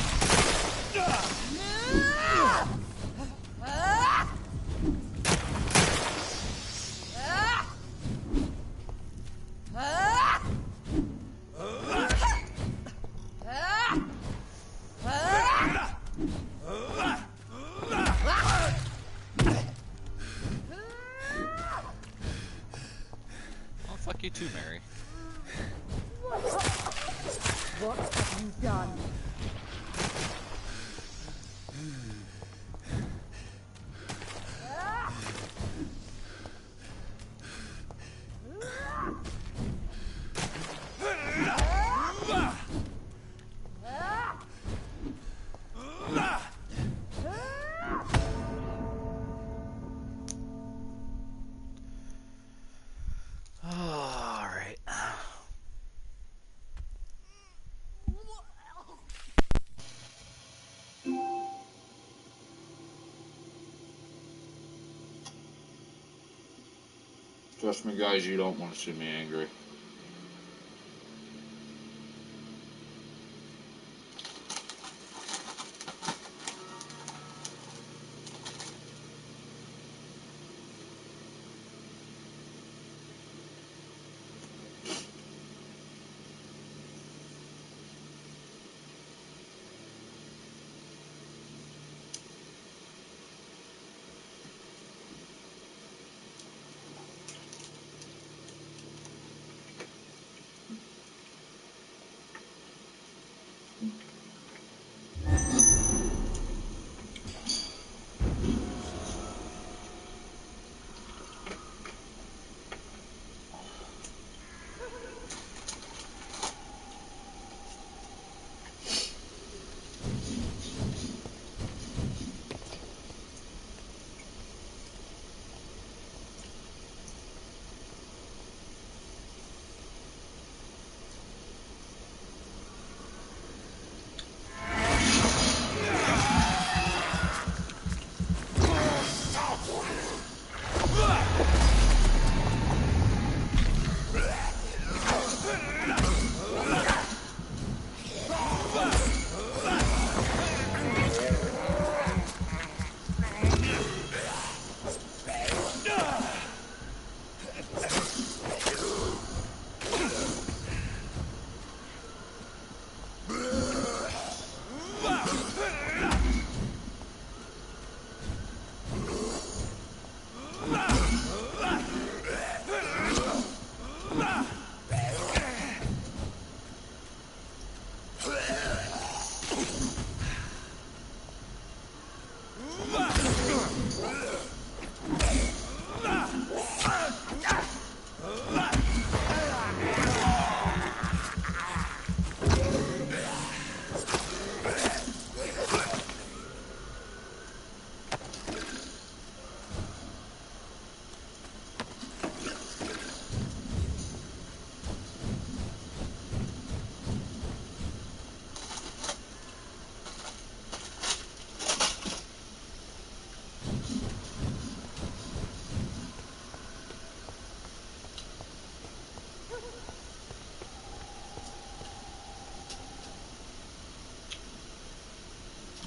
Oh, fuck you too, Mary. What have you done? Alright. Trust me, guys, you don't want to see me angry.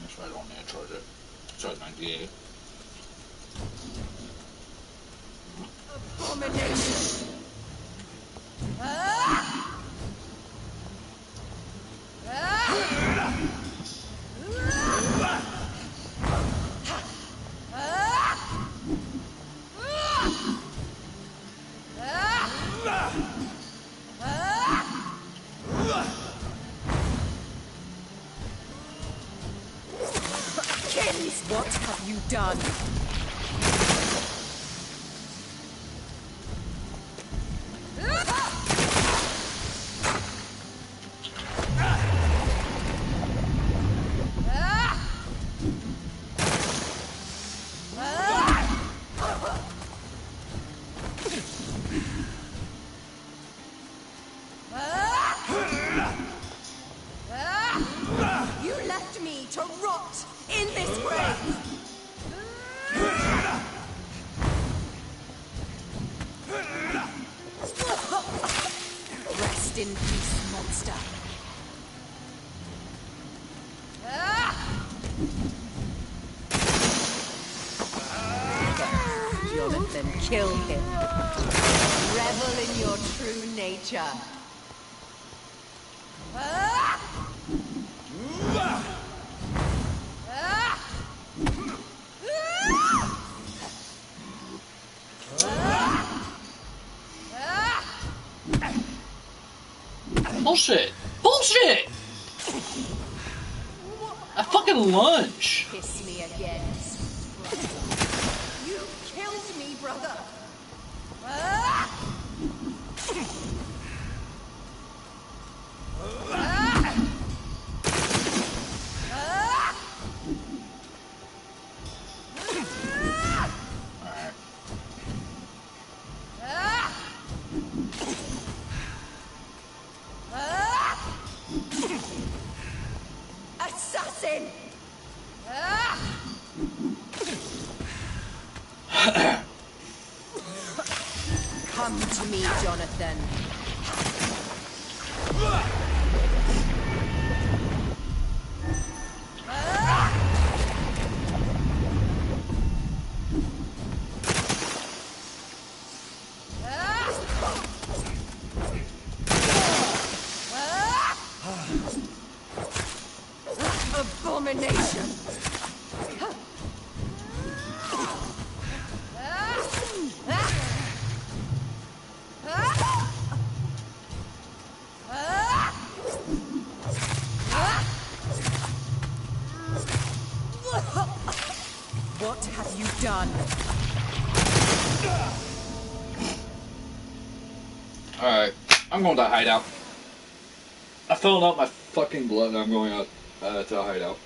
That's right on there, charge it. Charge 98. Abomination! done? You left me to rot in this grave! Rest in peace, monster. Jonathan, kill him. Revel in your true nature. Bullshit! Bullshit! A fucking lunch! Kiss me again. You killed me, brother. Assassin! Come to me, Jonathan. Abomination! What have you done? Alright, I'm going to hideout. I filled out my fucking blood and I'm going out to a hideout.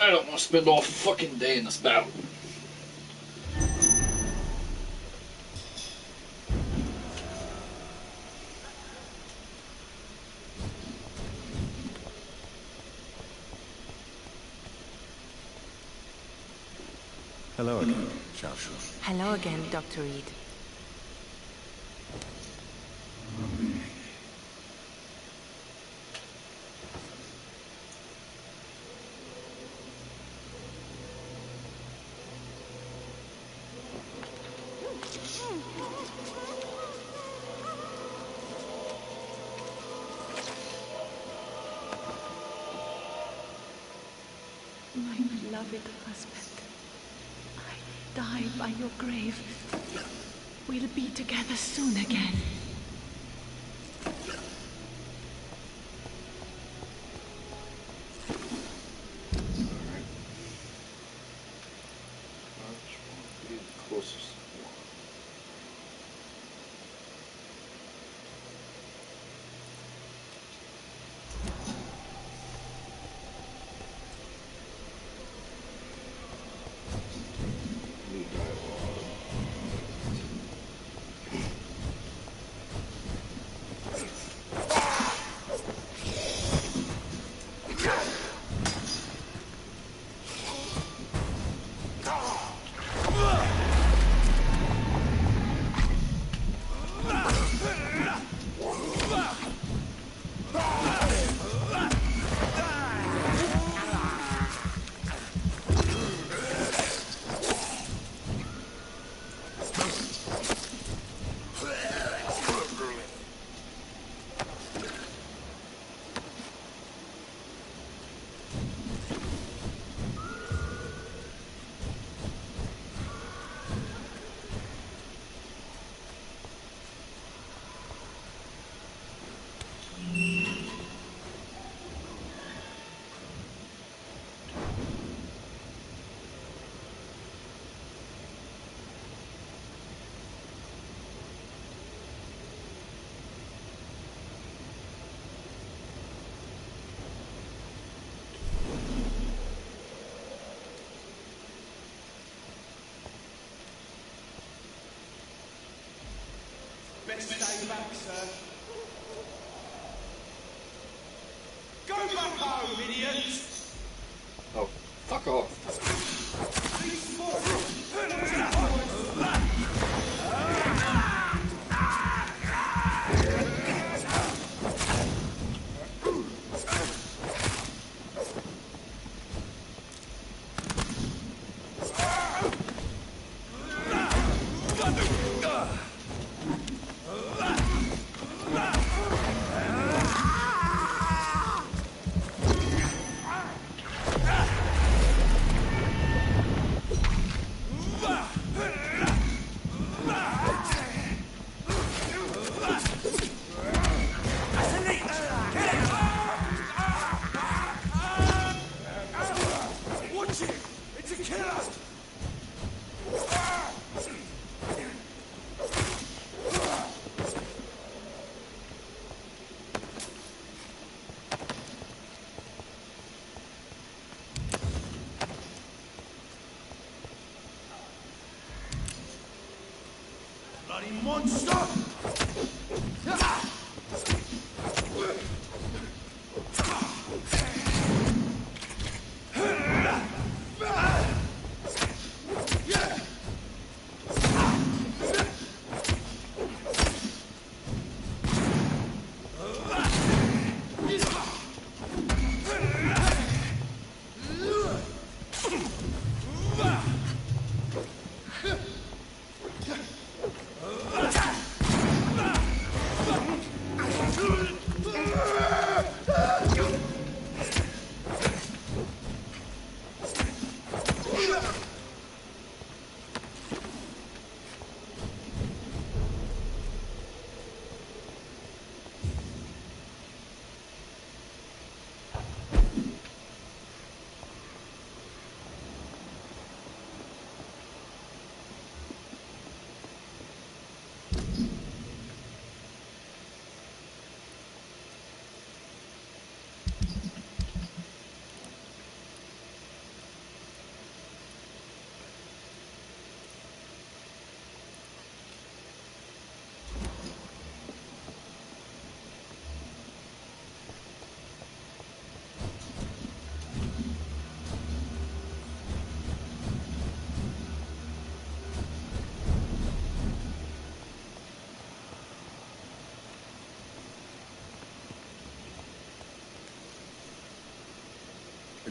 I don't want to spend all fucking day in this battle. Hello again, Xiao Shu. Hello again, Dr. Reed. My beloved husband, I die by your grave. We'll be together soon again. Closest. Best stay back, sir. Go back home, idiots! Oh, fuck off. Watch it! It's a killer! Bloody monster!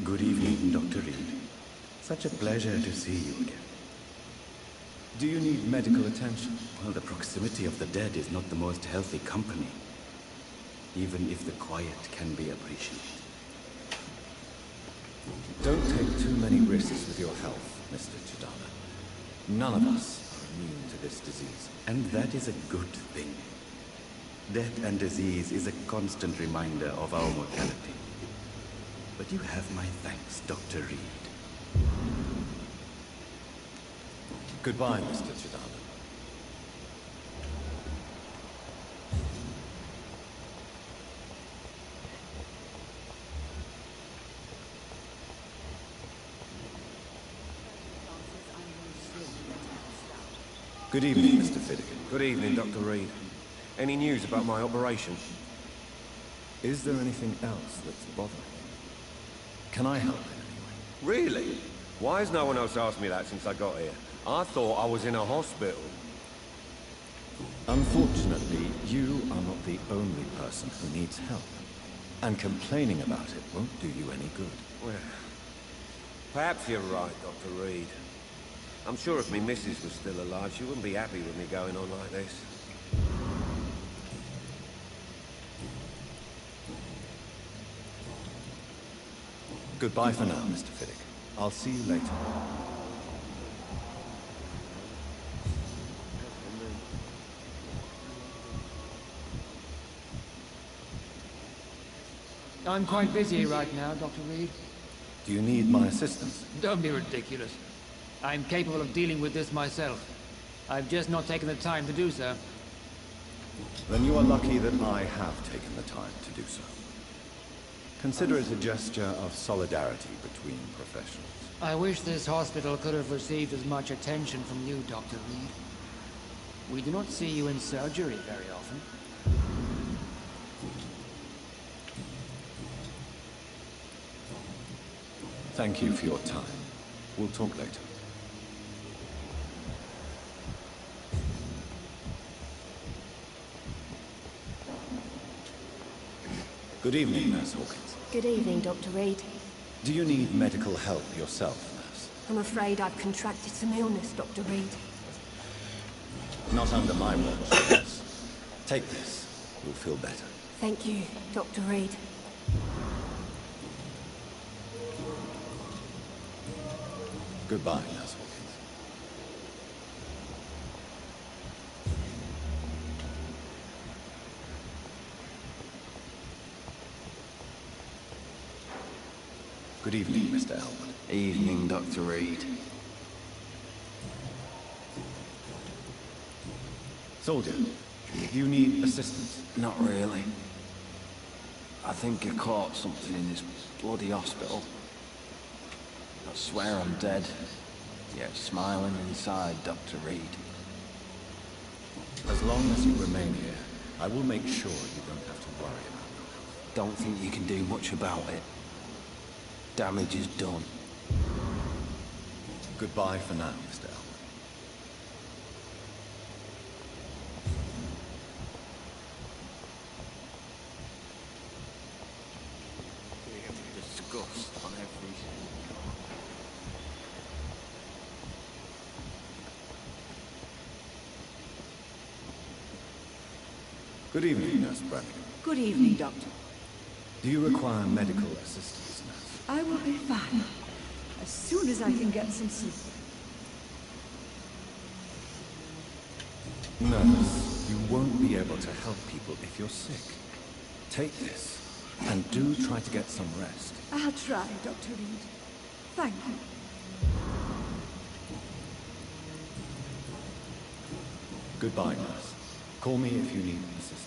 Good evening, Dr. Reed. Such a pleasure to see you again. Do you need medical attention? Well, the proximity of the dead is not the most healthy company, even if the quiet can be appreciated. Don't take too many risks with your health, Mr. Chidala. None of us are immune to this disease. And that is a good thing. Death and disease is a constant reminder of our mortality. But you have my thanks, Dr. Reed. Goodbye, Mr. Chidala. Good evening, Mr. Finnegan. Good evening, Dr. Reed. Any news about my operation? Is there anything else that's bothering you? Can I help in any way? Really? Why has no one else asked me that since I got here? I thought I was in a hospital. Unfortunately, you are not the only person who needs help. And complaining about it won't do you any good. Well, perhaps you're right, Dr. Reed. I'm sure if me missus was still alive, she wouldn't be happy with me going on like this. Goodbye for now, Mr. Finnegan. I'll see you later. I'm quite busy right now, Dr. Reed. Do you need my assistance? Don't be ridiculous. I'm capable of dealing with this myself. I've just not taken the time to do so. Then you are lucky that I have taken the time to do so. Consider it a gesture of solidarity between professionals. I wish this hospital could have received as much attention from you, Dr. Reed. We do not see you in surgery very often. Thank you for your time. We'll talk later. Good evening, Nurse Hawkins. Good evening, Dr. Reed. Do you need medical help yourself, Nurse? I'm afraid I've contracted some illness, Dr. Reed. Not under my watch, Nurse. Take this. You'll feel better. Thank you, Dr. Reed. Goodbye, Nurse Hawkins. Good evening, Mr. Elwood. Evening, Dr. Reed. Soldier, do you need assistance? Not really. I think I caught something in this bloody hospital. I swear I'm dead, yet smiling inside, Dr. Reed. As long as you remain here, I will make sure you don't have to worry about your health. Don't think you can do much about it. Damage is done. Goodbye for now, Mr. Elwood. Disgust on everything. Good evening, Nurse Brannigan. Good evening, Doctor. Do you require medical assistance, Nurse? I will be fine. As soon as I can get some sleep. Nurse, you won't be able to help people if you're sick. Take this, and do try to get some rest. I'll try, Dr. Reed. Thank you. Goodbye, Nurse. Call me if you need assistance.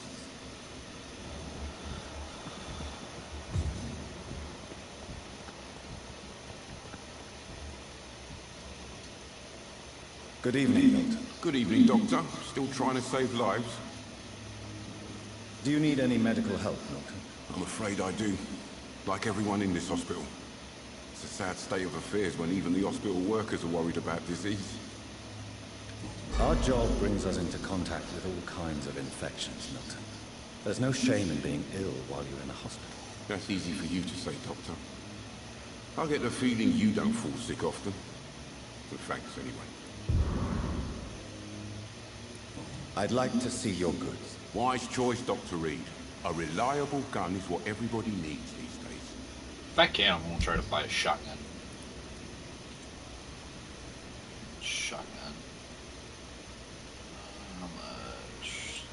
Good evening, Doctor. Good evening, Doctor. Still trying to save lives? Do you need any medical help, Doctor? I'm afraid I do. Like everyone in this hospital. It's a sad state of affairs when even the hospital workers are worried about disease. Our job brings us into contact with all kinds of infections, Milton. There's no shame in being ill while you're in a hospital. That's easy for you to say, Doctor. I get the feeling you don't fall sick often. But thanks anyway. I'd like to see your goods. Wise choice, Dr. Reed. A reliable gun is what everybody needs these days. If I can, I'm gonna try to buy a shotgun. Shotgun. How much?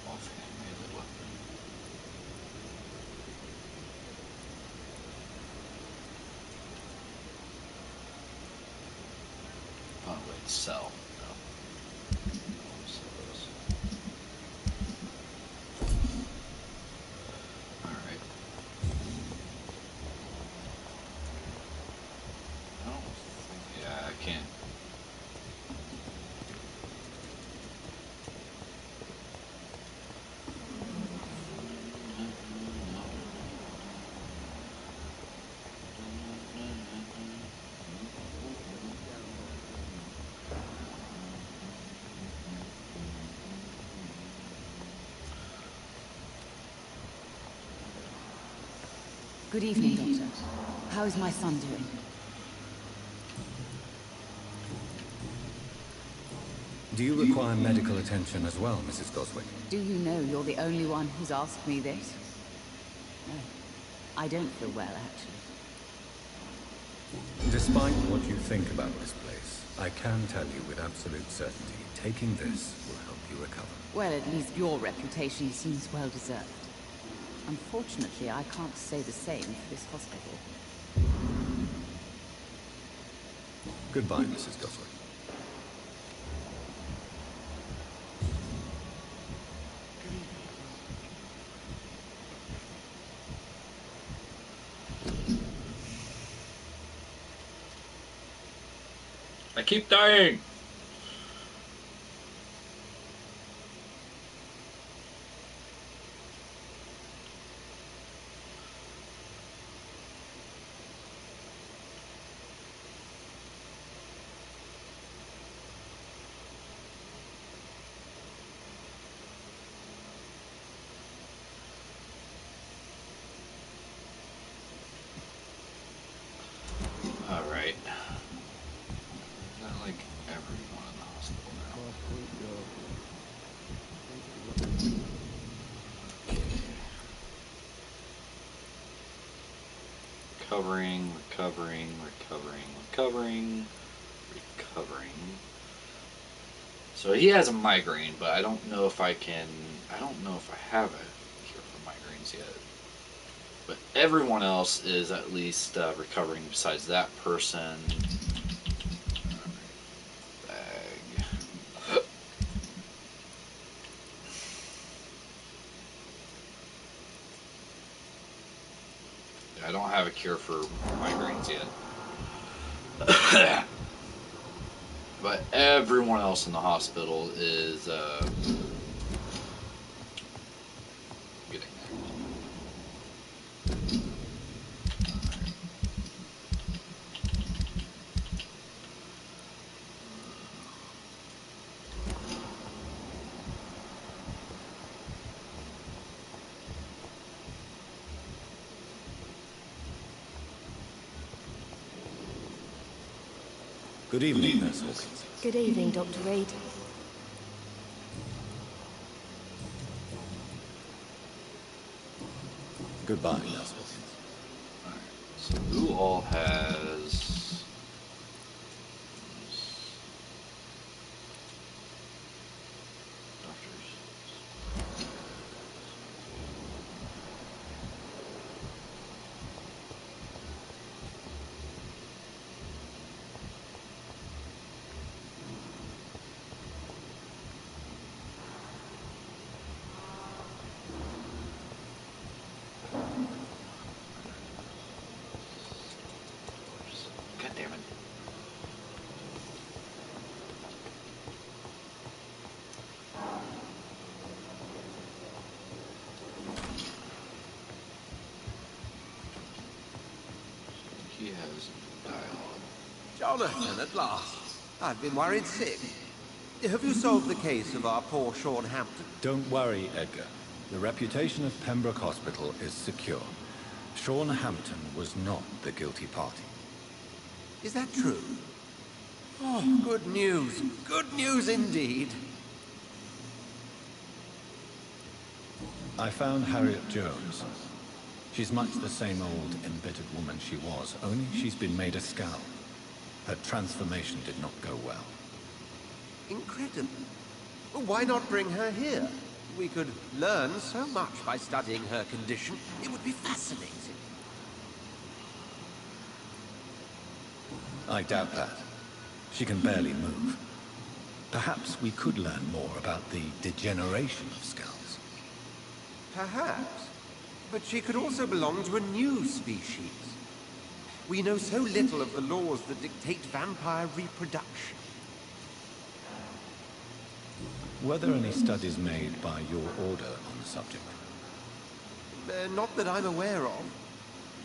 Offhand melee weapon. Oh wait, sell. No. Sell those. Alright. I don't think, yeah, I can't. Good evening, Doctor. How is my son doing? Do you require medical attention as well, Mrs. Goswick? Do you know you're the only one who's asked me this? No. I don't feel well, actually. Despite what you think about this place, I can tell you with absolute certainty, taking this will help you recover. Well, at least your reputation seems well deserved. Unfortunately, I can't say the same for this hospital. Goodbye, Mrs. Guthrie. I keep dying. All right. Is that like everyone in the hospital now? Recovering. So he has a migraine, but I don't know if I have a cure for migraines yet. But everyone else is at least recovering besides that person. Bag. I don't have a cure for migraines yet. But everyone else in the hospital is getting there. Good evening, Nurse Hawkins. Good evening, Dr. Reed. Goodbye, Nurse Hawkins. Alright, so who all has... God damn it. He has dialogue. Jonathan, at last. I've been worried sick. Have you solved the case of our poor Sean Hampton? Don't worry, Edgar. The reputation of Pembroke Hospital is secure. Sean Hampton was not the guilty party. Is that true? Oh, good news. Good news indeed. I found Harriet Jones. She's much the same old, embittered woman she was, only she's been made a scowl. Her transformation did not go well. Incredible. Well, why not bring her here? We could learn so much by studying her condition. It would be fascinating. I doubt that. She can barely move. Perhaps we could learn more about the degeneration of skulls. Perhaps. But she could also belong to a new species. We know so little of the laws that dictate vampire reproduction. Were there any studies made by your order on the subject? Not that I'm aware of.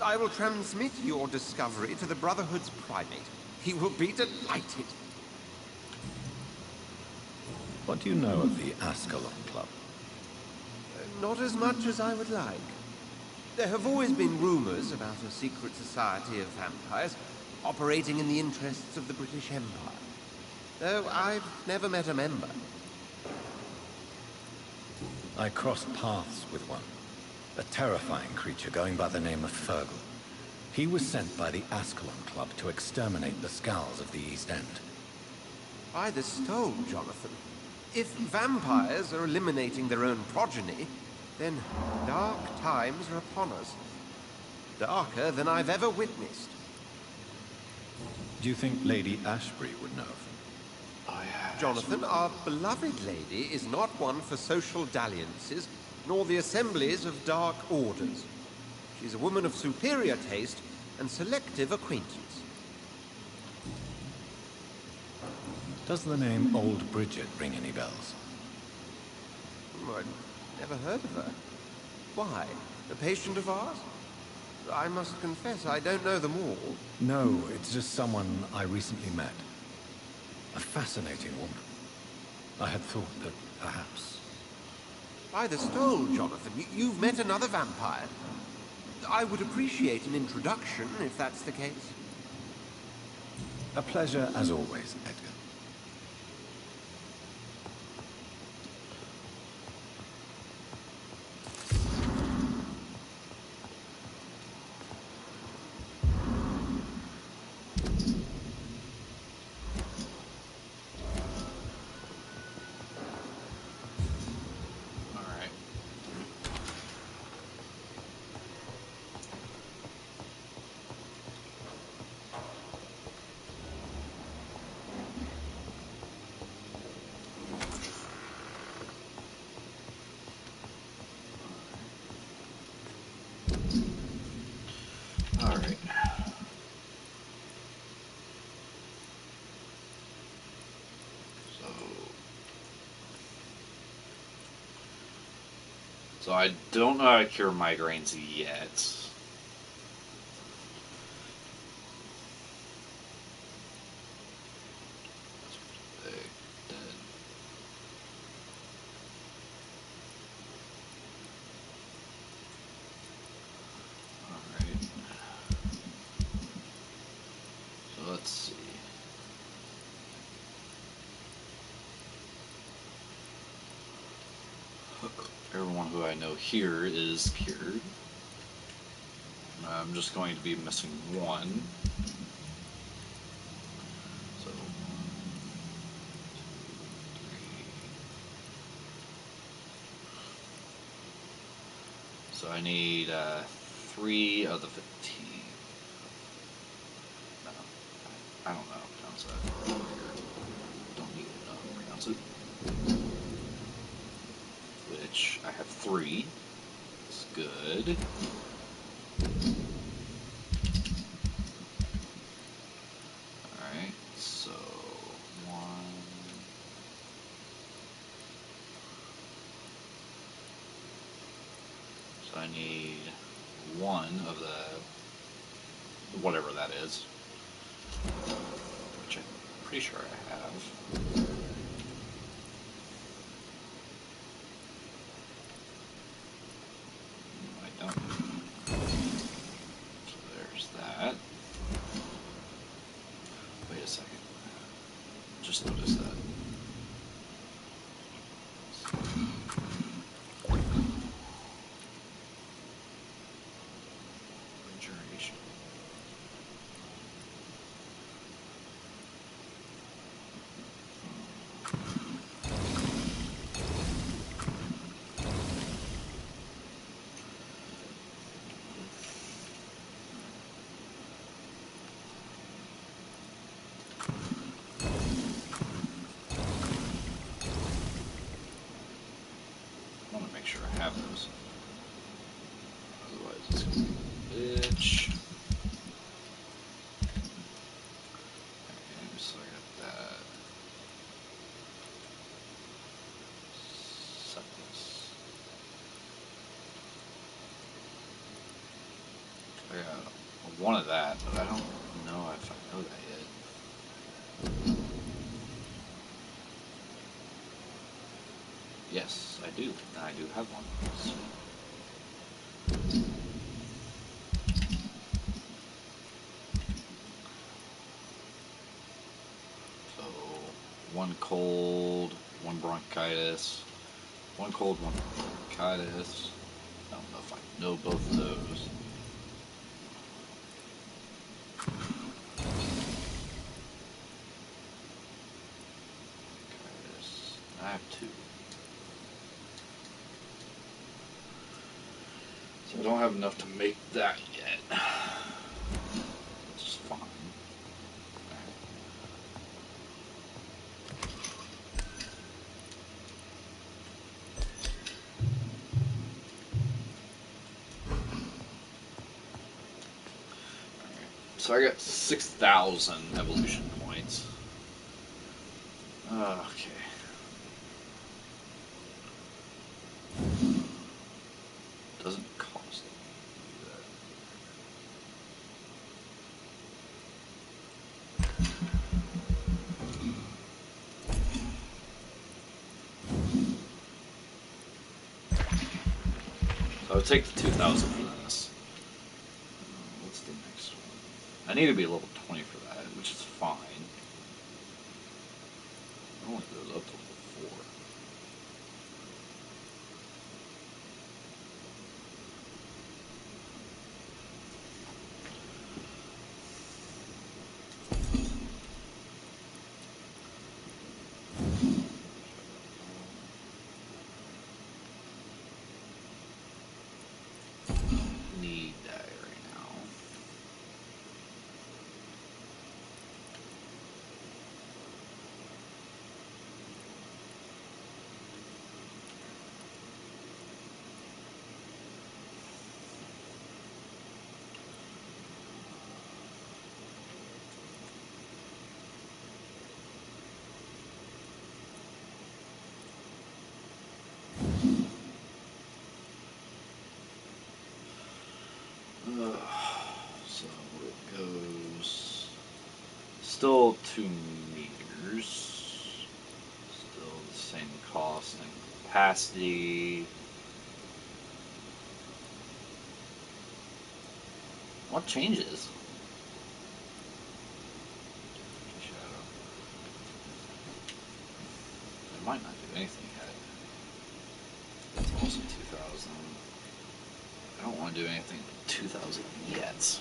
I will transmit your discovery to the Brotherhood's primate. He will be delighted. What do you know of the Ascalon Club? Not as much as I would like. There have always been rumors about a secret society of vampires operating in the interests of the British Empire. Though I've never met a member. I crossed paths with one. A terrifying creature going by the name of Fergal. He was sent by the Ascalon Club to exterminate the Skulls of the East End. By the stole, Jonathan. If vampires are eliminating their own progeny, then dark times are upon us. Darker than I've ever witnessed. Do you think Lady Ashbury would know? Oh, yeah. Jonathan, our beloved lady is not one for social dalliances, nor the assemblies of dark orders. She's a woman of superior taste and selective acquaintance. Does the name Old Bridget ring any bells? I'd never heard of her. Why? A patient of ours? I must confess, I don't know them all. No, it's just someone I recently met. A fascinating woman. I had thought that perhaps... By the stole, Jonathan, you've met another vampire. I would appreciate an introduction, if that's the case. A pleasure as always, Edgar. Alright. So I don't know how to cure migraines yet. Let's see. Everyone who I know here is cured. I'm just going to be missing one. So, 1, 2, 3. So I need 3 of the 15. No, I don't know how to pronounce that. Don't need to know how to pronounce it. Which I have 3. That's good. Alright, so 1. So I need 1 of the whatever that is. Which I'm pretty sure I have. I don't. So there's that. Wait a second. Just noticed that. Regeneration. I want to make sure I have those. Otherwise, it's going to be a bitch. Okay, so I got that. Set this. I got 1 of that, but I don't know if I know that yet. Yes, I do. I do have 1. So, 1 cold, 1 bronchitis, 1 cold, 1 bronchitis. I don't know if I know both of those. Bronchitis. I have 2. So I don't have enough to make that yet. Which is fine. So I got 6,000 evolution points. Okay. Doesn't cost that. So I would take the 2,000 for this. What's the next one? I need to be level 20 for that, which is fine. It only goes up to level 4. Need that right now. So it goes still 2 meters, still the same cost and capacity. What changes? Shadow. It might not do anything yet. It's also 2,000. I don't want to do anything with 2,000 yet.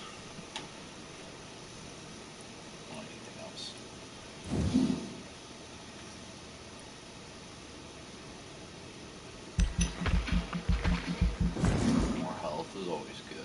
Or anything else. More health is always good.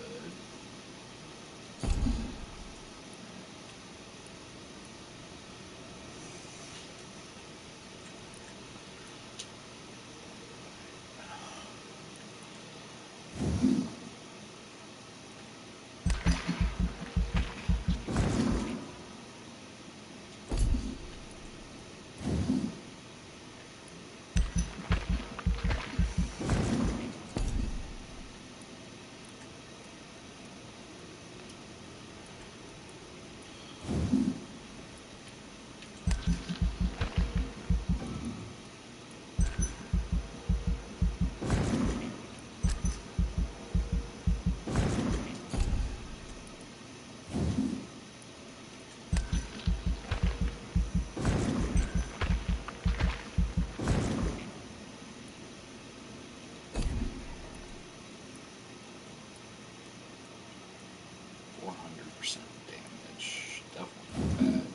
Damage. Definitely not bad.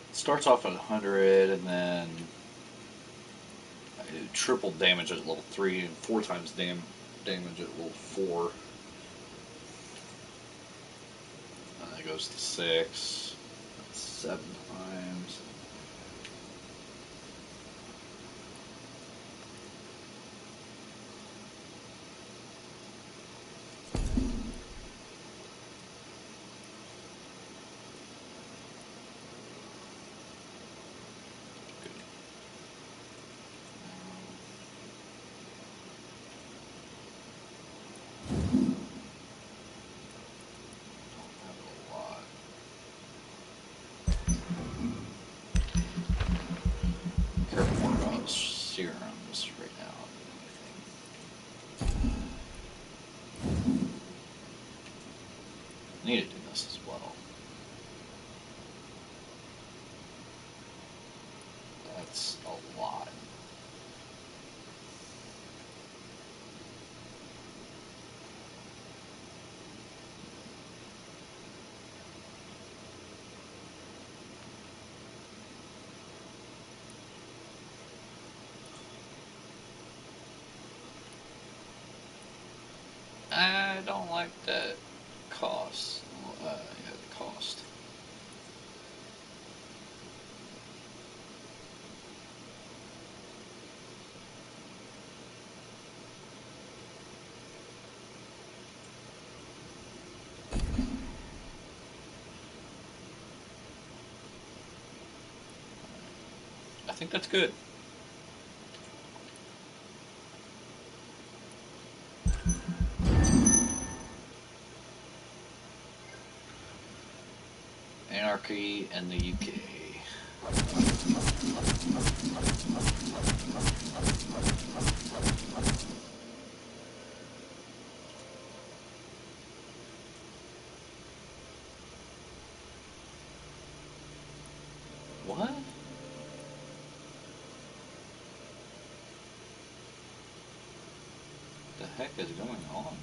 It starts off at 100 and then I do triple damage at level 3 and 4 times damage at level 4. And then it goes to 6. That's 7 times. Care more about serums right now than anything. I need to do this as well. That's a lot. I don't like that cost. Yeah, the cost. think that's good. Anarchy in the UK. What? The heck is going on?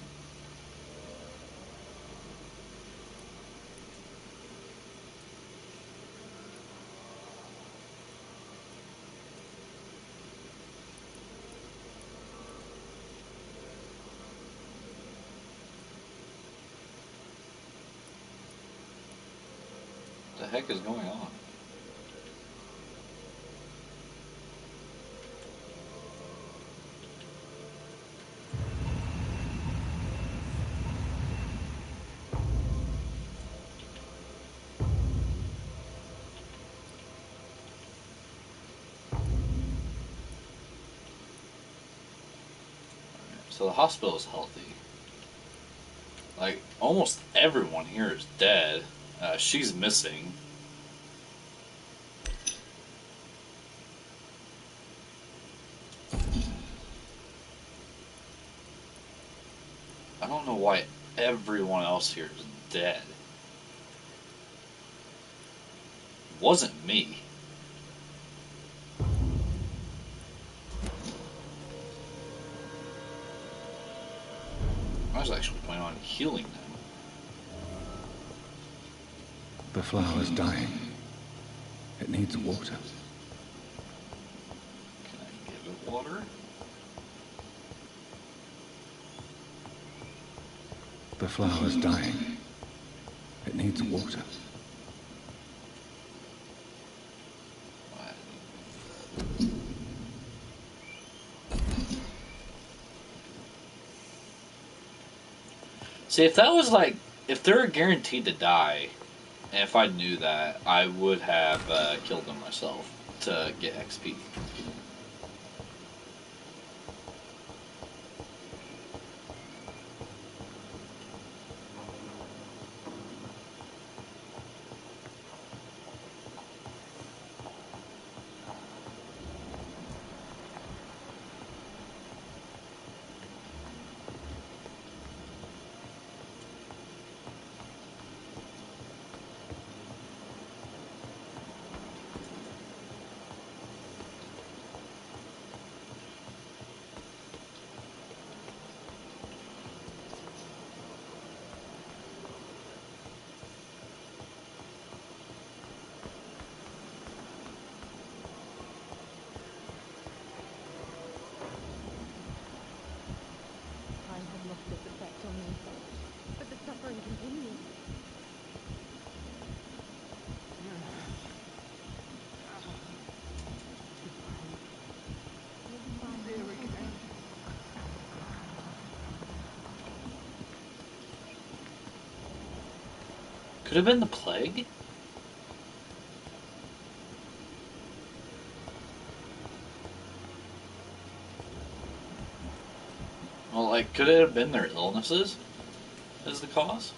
The heck is going on? So the hospital is healthy. Like, almost everyone here is dead. She's missing. I don't know why everyone else here is dead. It wasn't me. I was actually planning on healing them. The flower's dying. It needs water. Can I give it water? The flower's dying. It needs water. See, if that was like, if they're guaranteed to die, and if I knew that, I would have killed them myself to get XP. Time had lost its effect on me, but the suffering continues. Could have been the plague? Well, like, could it have been their illnesses as the cause?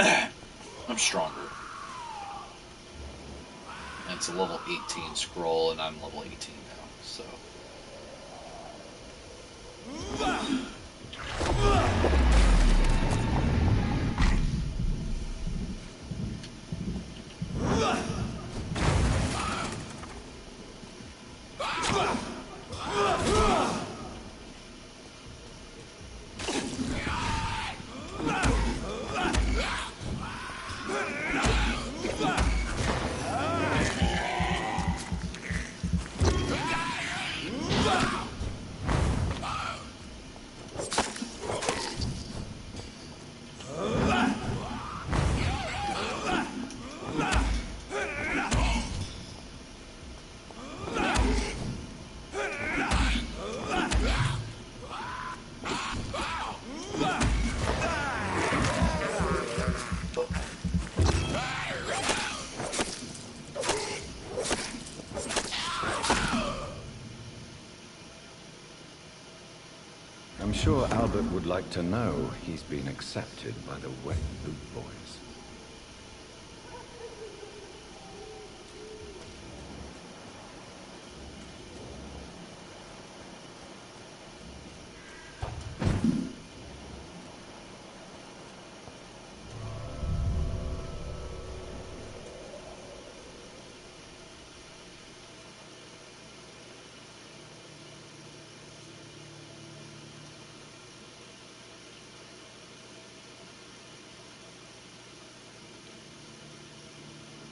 I'm stronger. And it's a level 18 scroll, and I'm level 18 now, so. I'm sure Albert would like to know he's been accepted by the Wet Boot Boys.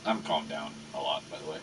I'm calmed down a lot, by the way.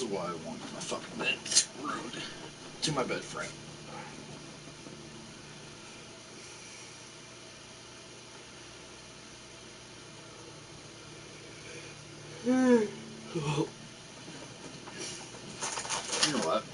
is why I want my fucking bed screwed to my bed frame. You know what?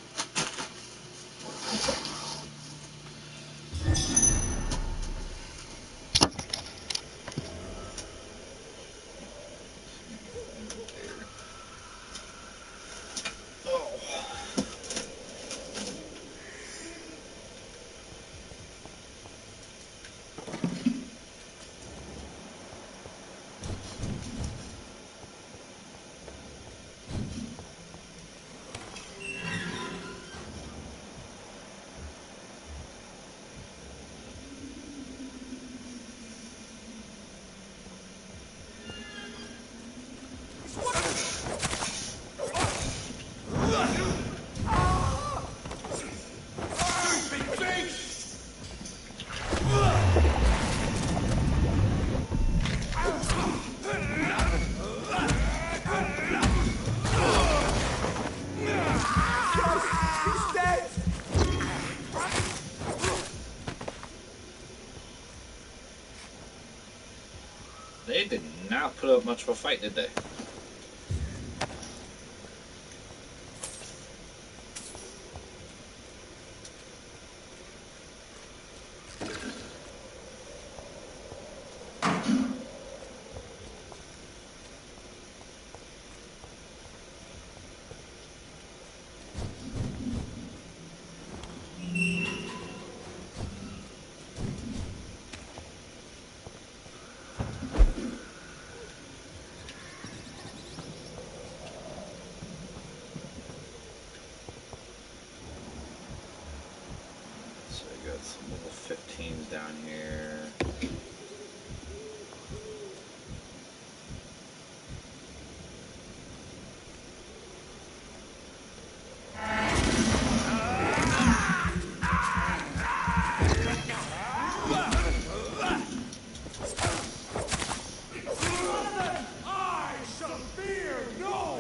They did not put up much of a fight, did they? Some level 15s down here. I shall fear no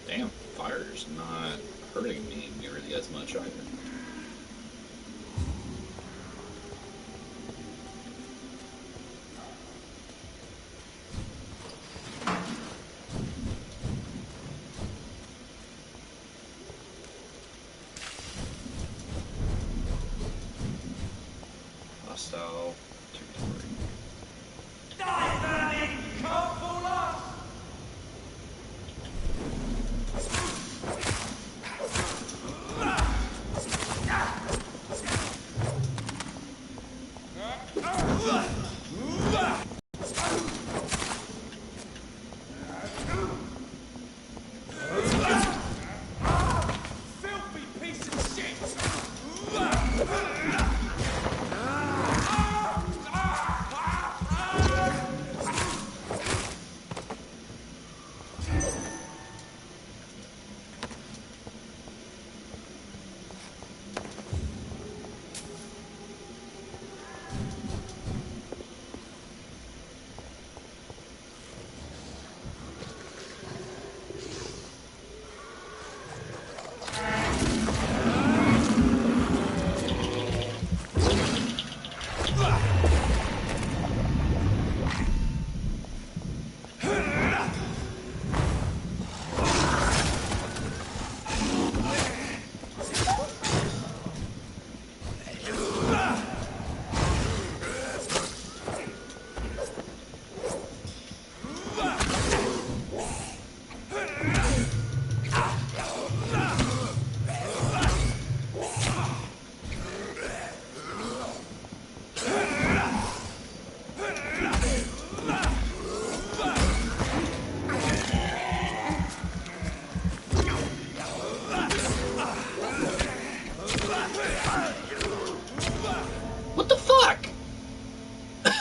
Damn, fire's not hurting me nearly as much either. Hostile territory. filthy piece of shit!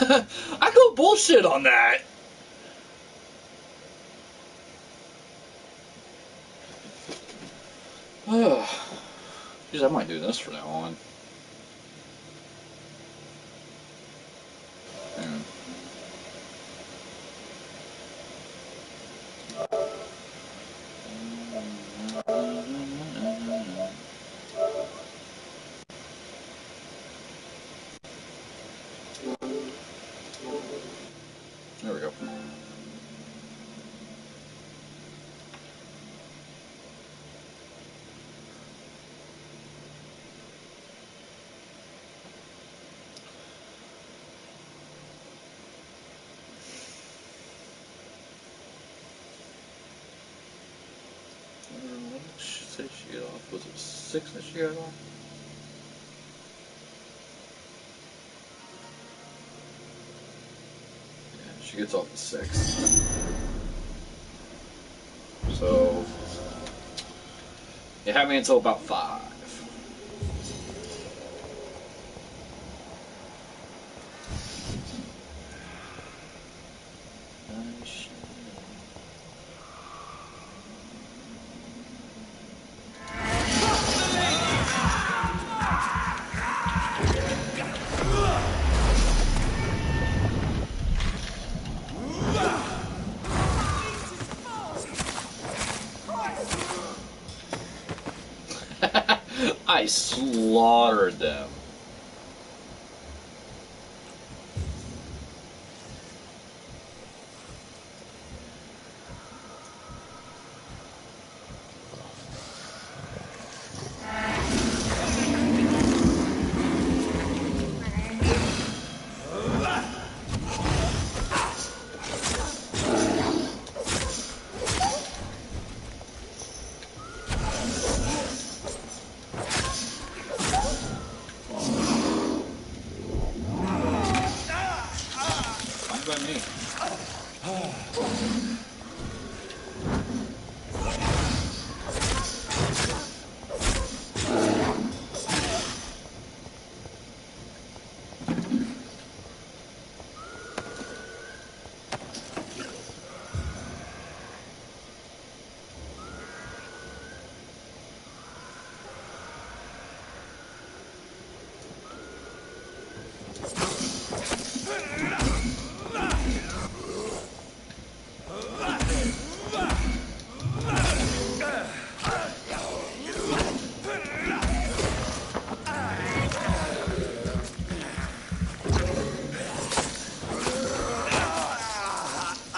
I go bullshit on that. Jeez, I might do this from now on. Hmm. There we go. What did she say she got off? Was it 6 that she got off? Yeah, she gets off at 6. So it had me until about 5. I slaughtered them.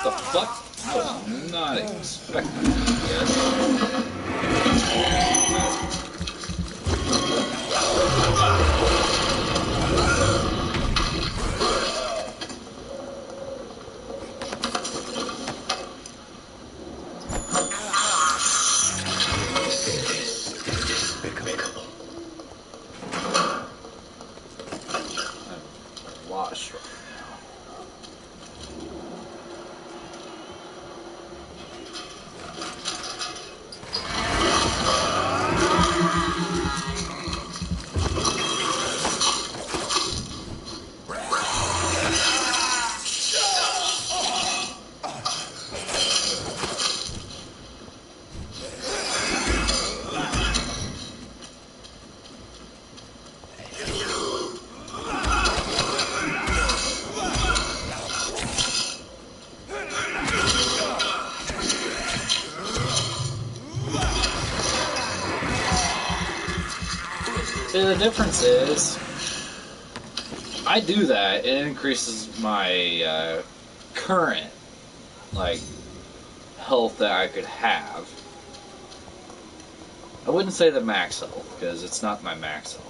The fuck? I was not expecting that. I'm lost right now. See, the difference is, I do that, it increases my current, like, health that I could have. I wouldn't say the max health, because it's not my max health.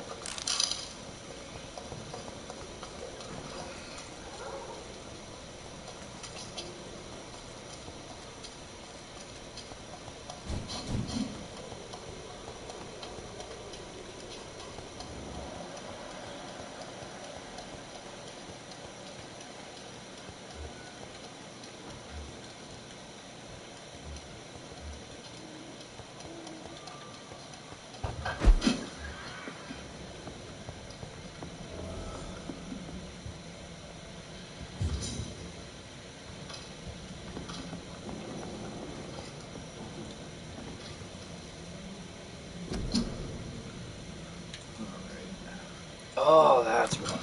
Oh, that's why.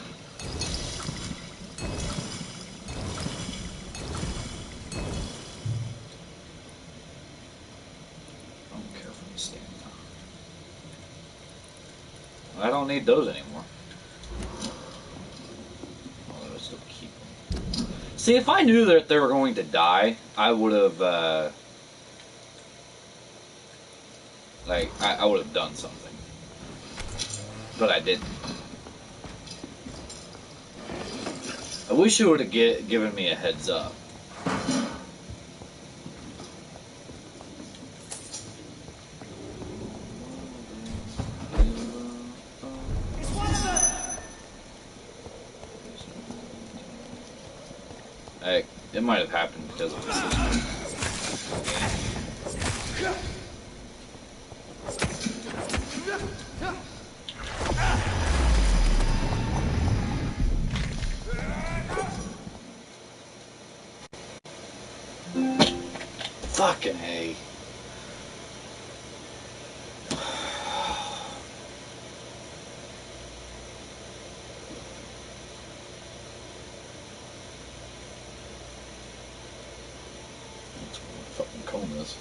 I don't care for the stamina. I don't need those anymore. Although I still keep them. See, if I knew that they were going to die, I would have, I would have done something. But I didn't. I wish you would have given me a heads up. It might have happened because of this. Fucking A. That's what my fucking cone is.